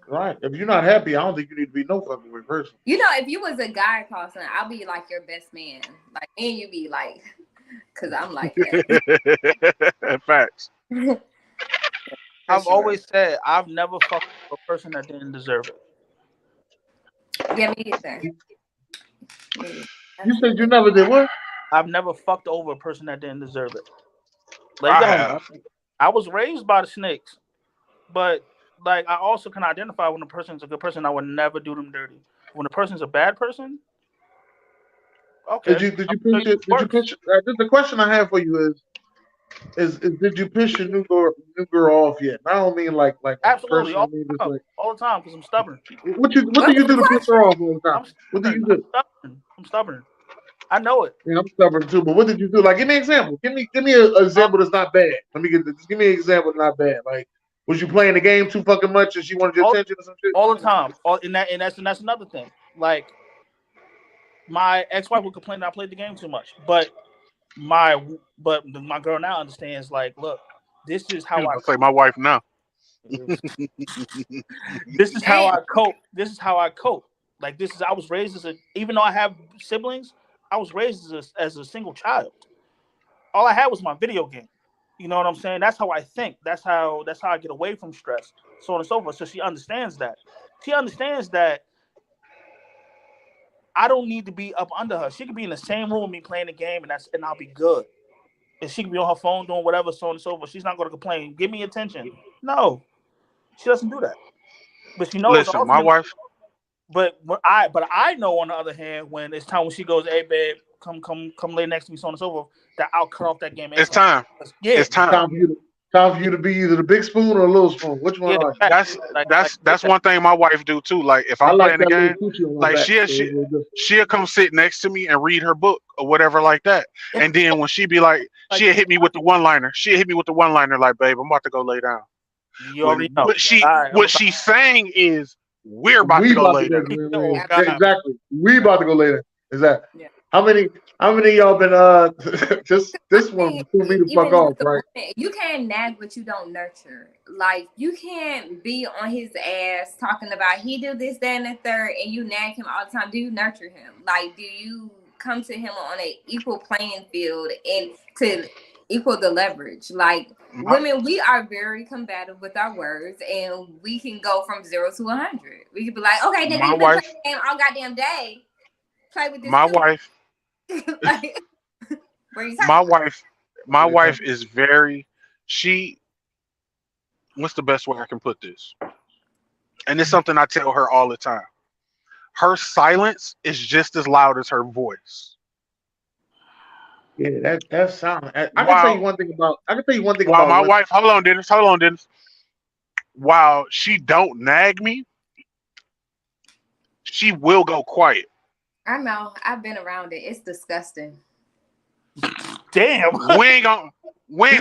Speaker 5: Right. If you're not happy, I don't think you need to be no fucking weird person.
Speaker 4: You know, if you was a guy crossing, I'll be like your best man. Like, and you be like, because I'm like that.
Speaker 2: Facts.
Speaker 6: I've always said I've never fucked a person that didn't deserve it.
Speaker 4: Yeah, me either.
Speaker 5: You said you never did what?
Speaker 6: I've never fucked over a person that didn't deserve it. Like, I was raised by the snakes, but like I also can identify when a person's a good person. I would never do them dirty. When a person's a bad person, okay.
Speaker 5: Did you push it? Did you push? The question I have for you is did you push your new girl off yet? I don't mean like
Speaker 6: absolutely all the time because I'm stubborn.
Speaker 5: What do you do to push her off all the time? What do you do?
Speaker 6: I'm stubborn. I know it.
Speaker 5: Yeah, I'm stubborn too. But what did you do? Like, give me an example. Give me an example that's not bad. Give me an example that's not bad. Like, was you playing the game too fucking much and she wanted your attention or some shit?
Speaker 6: All the time. That's another thing. Like, my ex-wife would complain that I played the game too much, but my girl now understands. Like, look, this is how I
Speaker 2: say my wife now.
Speaker 6: This is how I cope. This is how I cope. Like, I was raised even though I have siblings, I was raised as a single child. All I had was my video game. You know what I'm saying? That's how I think. That's how I get away from stress, so on and so forth. So she understands that. She understands that I don't need to be up under her. She could be in the same room with me playing the game, and I'll be good. And she could be on her phone doing whatever, so on and so forth. She's not going to complain. Give me attention. No, she doesn't do that. But she knows.
Speaker 2: Listen, my wife.
Speaker 6: But I know, on the other hand, when it's time when she goes, "Hey, babe, come lay next to me," so on and so forth, that I'll cut off that game.
Speaker 2: It's time.
Speaker 6: Yeah,
Speaker 2: it's time.
Speaker 5: Time for you to be either the big spoon or a little spoon. Which one?
Speaker 2: That's one thing my wife do too. Like, if I'm playing the game, like she'll come sit next to me and read her book or whatever like that. And then when she be like, she'll hit me with the one-liner. Like, babe, I'm about to go lay down.
Speaker 6: You already know.
Speaker 2: What she's saying is, we're about to go lay down.
Speaker 5: Exactly. We about to go later. Exactly.
Speaker 4: Yeah.
Speaker 5: How many of y'all been this one threw me the fuck off, right?
Speaker 4: You can't nag what you don't nurture. Like you can't be on his ass talking about he do this, that, and the third, and you nag him all the time. Do you nurture him? Like, do you come to him on an equal playing field and to equal the leverage? Like women, we are very combative with our words, and we can go from 0 to 100. We can be like, okay, nigga, you been playing the game all goddamn day. Play with this.
Speaker 2: My wife.
Speaker 4: Like,
Speaker 2: my wife is very. What's the best way I can put this? And it's something I tell her all the time. Her silence is just as loud as her voice.
Speaker 5: Yeah, that sound. I can tell you one thing about.
Speaker 2: My wife. Hold on, Dennis. While she don't nag me, she will go quiet.
Speaker 4: I know. I've been around it. It's disgusting.
Speaker 6: Damn.
Speaker 2: We ain't gonna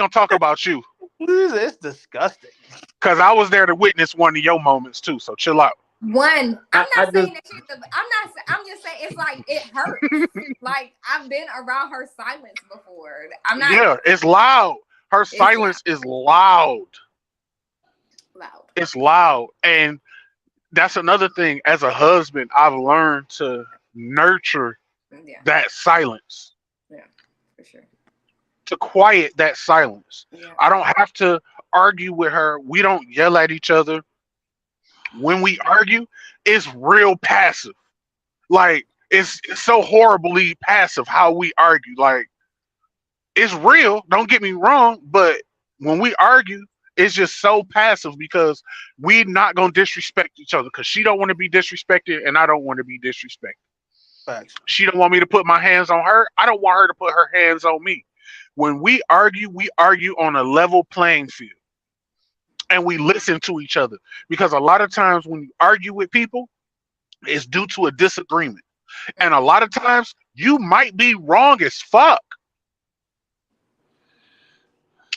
Speaker 2: talk about you.
Speaker 6: It's disgusting.
Speaker 2: Cause I was there to witness one of your moments too. So chill out.
Speaker 4: I'm not saying that shit. I'm just saying it's like it hurts. Like I've been around her silence before. I'm not.
Speaker 2: Yeah, it's loud. Her silence is loud. It's loud, and that's another thing. As a husband, I've learned to nurture that silence.
Speaker 4: Yeah, for sure.
Speaker 2: To quiet that silence. Yeah. I don't have to argue with her. We don't yell at each other. When we argue, it's real passive. Like it's so horribly passive how we argue. Like it's real, don't get me wrong, but when we argue, it's just so passive because we're not gonna disrespect each other because she don't want to be disrespected and I don't want to be disrespected.
Speaker 6: Facts.
Speaker 2: She don't want me to put my hands on her. I don't want her to put her hands on me. When we argue on a level playing field. And we listen to each other. Because a lot of times when you argue with people, it's due to a disagreement. And a lot of times you might be wrong as fuck.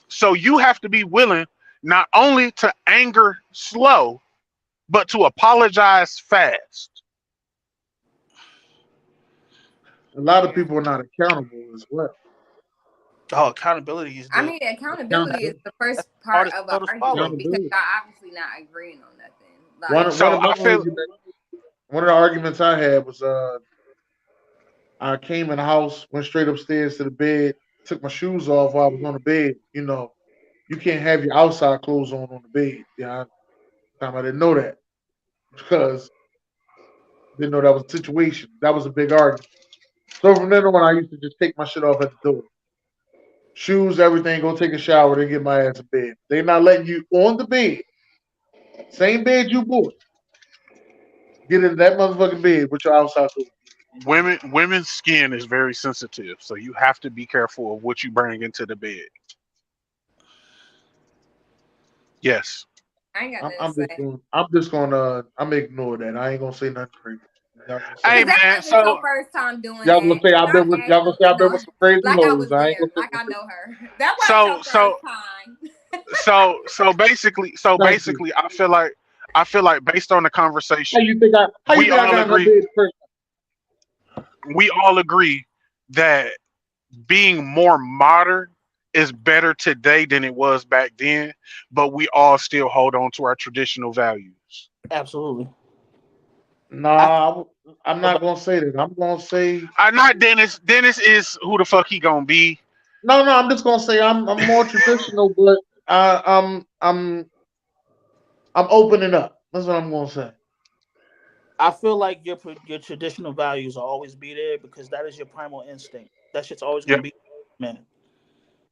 Speaker 2: So you have to be willing not only to anger slow, but to apologize fast.
Speaker 5: A lot of people are not accountable as well.
Speaker 6: Oh, accountability is.
Speaker 4: Accountability is the first part of an argument because y'all obviously not agreeing on nothing.
Speaker 5: One of the arguments I had was I came in the house, went straight upstairs to the bed, took my shoes off while I was on the bed. You know, you can't have your outside clothes on the bed. Yeah, I didn't know that because I didn't know that was a situation. That was a big argument. So from then on, I used to just take my shit off at the door. Shoes, everything, go take a shower, then get my ass in bed. They're not letting you on the bed. Same bed you bought. Get into that motherfucking bed with your outside clothes.
Speaker 2: Women's skin is very sensitive, so you have to be careful of what you bring into the bed. Yes.
Speaker 5: I'm just gonna ignore that. I ain't gonna say nothing crazy.
Speaker 2: Hey man, so
Speaker 4: your first time doing
Speaker 5: y'all gonna say I've been with some crazy hoes.
Speaker 4: I know her. That was your first time.
Speaker 2: So basically, I feel like based on the conversation, we all agree that being more modern is better today than it was back then, but we all still hold on to our traditional values.
Speaker 6: Absolutely.
Speaker 5: No, I'm not gonna say that. I'm gonna say
Speaker 2: I'm not Dennis. Dennis is who the fuck he gonna be.
Speaker 5: No, I'm just gonna say I'm more traditional, but I'm opening up. That's what I'm gonna say.
Speaker 6: I feel like your traditional values will always be there because that is your primal instinct. That shit's always gonna be, man.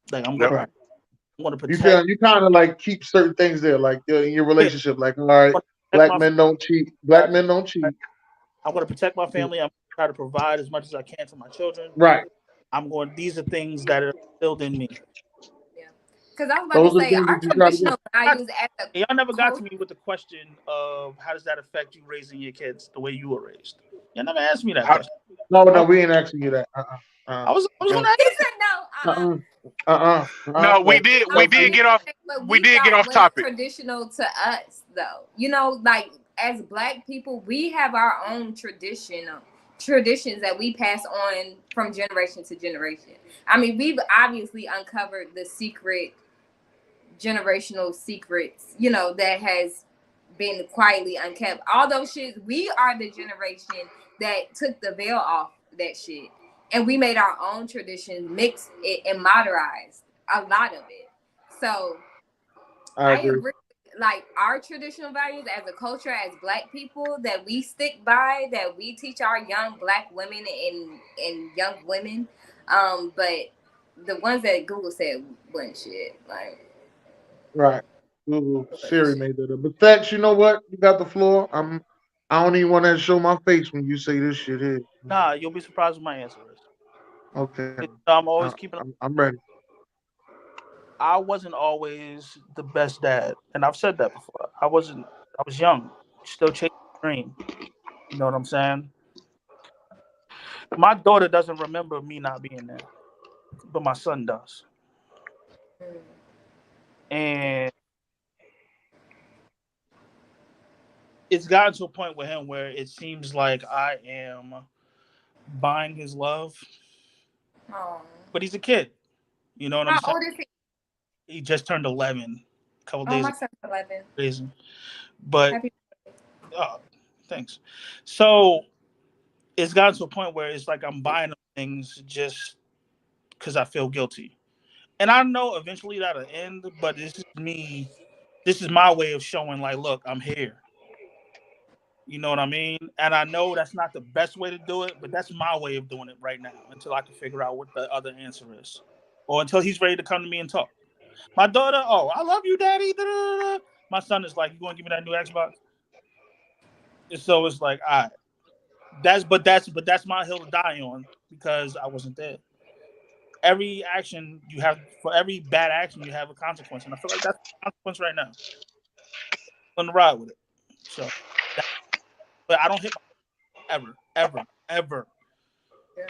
Speaker 6: Like I'm gonna protect.
Speaker 5: You kind of like keep certain things there, like in your relationship. Like, all right, black men don't cheat. Black men don't cheat.
Speaker 6: I'm going to protect my family. I'm going to try to provide as much as I can for my children.
Speaker 5: Right.
Speaker 6: These are things that are instilled in me.
Speaker 4: Yeah. Because I was about to say, our traditional values
Speaker 6: y'all never got to me with the question of how does that affect you raising your kids the way you were raised? Y'all never asked me that question.
Speaker 5: No, we ain't asking you that.
Speaker 6: I was going to ask.
Speaker 2: No, we did get off. We did get off topic.
Speaker 4: Traditional to us, though. You know, like as Black people, we have our own tradition traditions that we pass on from generation to generation. I mean, we've obviously uncovered the generational secrets, that has been quietly unkept. All those shit, we are the generation that took the veil off that shit. And we made our own traditions, mixed it and modernized a lot of it. So I agree. Like our traditional values as a culture, as Black people, that we stick by, that we teach our young Black women and young women. But the ones that Google said wasn't shit. Like,
Speaker 5: right. Google Siri made that up. But Thatch, you know what? You got the floor. I don't even want to show my face when you say this shit here.
Speaker 6: Nah, you'll be surprised what my answer is.
Speaker 5: Okay.
Speaker 6: I'm always keeping.
Speaker 5: I'm ready.
Speaker 6: I wasn't always the best dad, and I've said that before. I was young, still chasing the dream. You know what I'm saying? My daughter doesn't remember me not being there, but my son does. And it's gotten to a point with him where it seems like I am buying his love.
Speaker 4: Oh.
Speaker 6: But he's a kid. You know what I'm saying?
Speaker 4: How old is he?
Speaker 6: He just turned 11 a couple days
Speaker 4: ago. My son's 11.
Speaker 6: Crazy. But thanks. So it's gotten to a point where it's like I'm buying things just because I feel guilty. And I know eventually that'll end, but this is my way of showing, like, look, I'm here. You know what I mean? And I know that's not the best way to do it, but that's my way of doing it right now until I can figure out what the other answer is. Or until he's ready to come to me and talk. My daughter, I love you, Daddy. Da-da-da-da. My son is like, you want to give me that new Xbox? And so it's like, all right. That's my hill to die on because I wasn't there. Every action for every bad action, you have a consequence. And I feel like that's the consequence right now. I'm going to ride with it. So, but I don't hit ever. Yeah.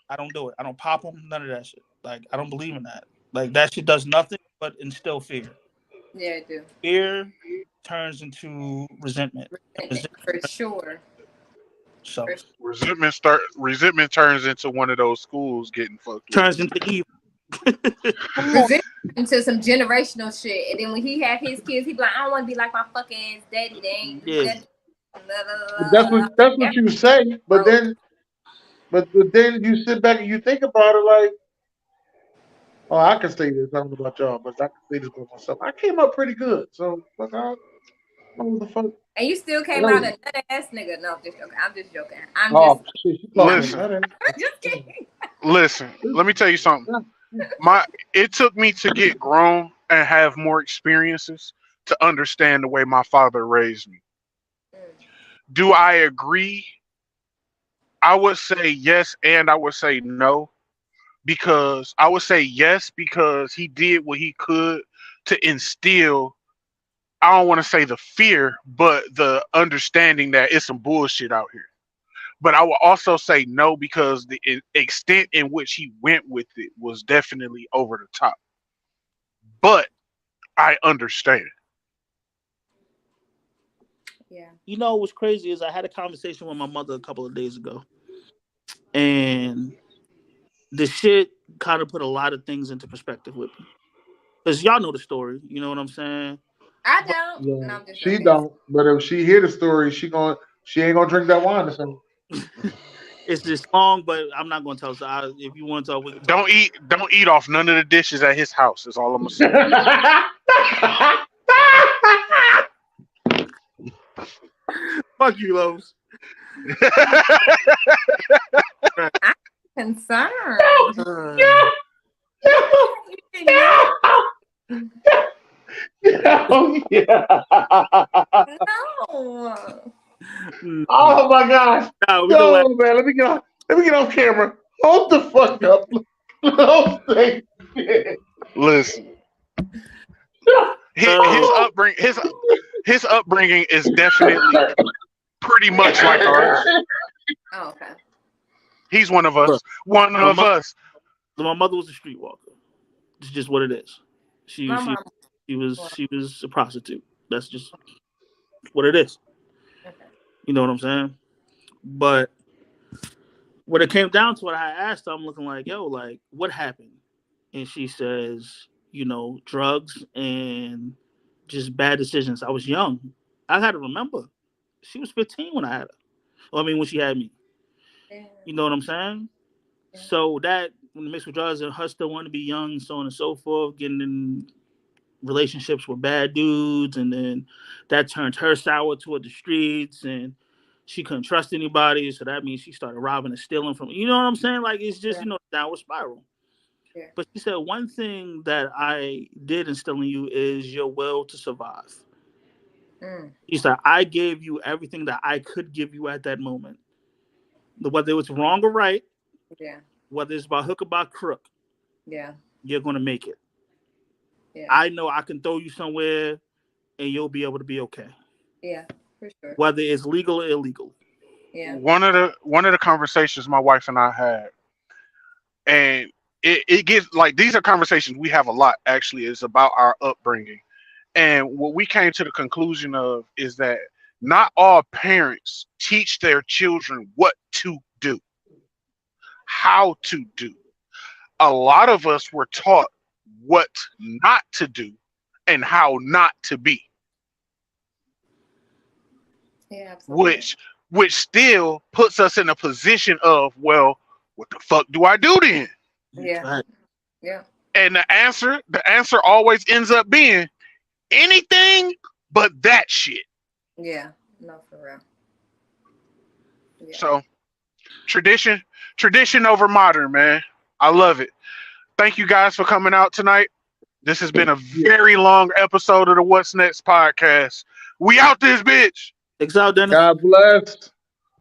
Speaker 6: I don't do it. I don't pop them. None of that shit. Like, I don't believe in that. Like, that shit does nothing but instill fear.
Speaker 4: Yeah, I do.
Speaker 6: Fear turns into resentment.
Speaker 4: For sure.
Speaker 6: So
Speaker 2: resentment turns into one of those schools getting fucked.
Speaker 6: Turns into evil.
Speaker 4: Into some generational shit, and then when he have his kids, he be like, I don't want to be like my fucking daddy. They ain't do that.
Speaker 5: That's what you say, but then you sit back and you think about it like, oh, I can say this. I don't know about y'all, but I can say this about myself. I came up pretty good, so like, what the fuck?
Speaker 4: And you still came out a nut ass nigga. No, I'm just joking.
Speaker 2: Listen. Let me tell you something. It took me to get grown and have more experiences to understand the way my father raised me. Do I agree? I would say yes, and I would say no. Because I would say yes, because he did what he could to instill, I don't want to say the fear, but the understanding that it's some bullshit out here. But I will also say no, because the extent in which he went with it was definitely over the top. But I understand.
Speaker 4: Yeah.
Speaker 6: You know what's crazy is I had a conversation with my mother a couple of days ago. And the shit kind of put a lot of things into perspective with me. Because y'all know the story. You know what I'm saying?
Speaker 4: I don't.
Speaker 5: Yeah,
Speaker 4: no,
Speaker 5: she don't. But if she hear the story, she ain't gonna drink that wine or something.
Speaker 6: It's just long, but I'm not gonna tell. So if you want to talk, we can
Speaker 2: talk. Don't eat off none of the dishes at his house. Is all I'm gonna say.
Speaker 6: Fuck you, Lowe's.
Speaker 4: I'm concerned.
Speaker 5: Oh yeah.
Speaker 4: No.
Speaker 5: Oh my gosh. No, man. Let me get off camera. Hold the fuck up. Don't say shit.
Speaker 2: Listen. His upbringing is definitely pretty much like ours.
Speaker 4: Oh, okay.
Speaker 2: He's one of us. One of us.
Speaker 6: My mother was a streetwalker. It's just what it is. She was a prostitute. That's just what it is. Okay. You know what I'm saying? But when it came down to it, I asked her, I'm looking like, yo, like, what happened? And she says, you know, drugs and just bad decisions. I was young. I had to remember. She was 15 when I had her. Well, I mean, when she had me.
Speaker 4: Yeah.
Speaker 6: You know what I'm saying?
Speaker 4: Yeah.
Speaker 6: So that, when the mixed with drugs and her still wanting to be young, so on and so forth, getting in relationships with bad dudes, and then that turned her sour toward the streets, and she couldn't trust anybody, so that means she started robbing and stealing from, you know what I'm saying? Like, it's just, you know, downward spiral.
Speaker 4: Yeah.
Speaker 6: But she said, one thing that I did instill in you is your will to survive. She said, I gave you everything that I could give you at that moment. Whether it was wrong or right, whether it's by hook or by crook, you're going to make it. Yeah. I know I can throw you somewhere and you'll be able to be okay.
Speaker 4: Yeah, for sure.
Speaker 6: Whether it's legal or illegal.
Speaker 4: Yeah.
Speaker 2: One of the conversations my wife and I had, and it gets like, these are conversations we have a lot, actually, is about our upbringing. And what we came to the conclusion of is that not all parents teach their children what to do, how to do. A lot of us were taught what not to do and how not to be.
Speaker 4: Yeah, absolutely.
Speaker 2: Which still puts us in a position of, well, what the fuck do I do then?
Speaker 4: Yeah.
Speaker 6: Right.
Speaker 4: Yeah.
Speaker 2: And the answer always ends up being anything but that shit.
Speaker 4: Yeah. No, for real. Yeah.
Speaker 2: So tradition over modern, man. I love it. Thank you guys for coming out tonight. This has been a very long episode of the What's Next podcast. We out this bitch.
Speaker 6: Thanks out, Dennis.
Speaker 5: God bless.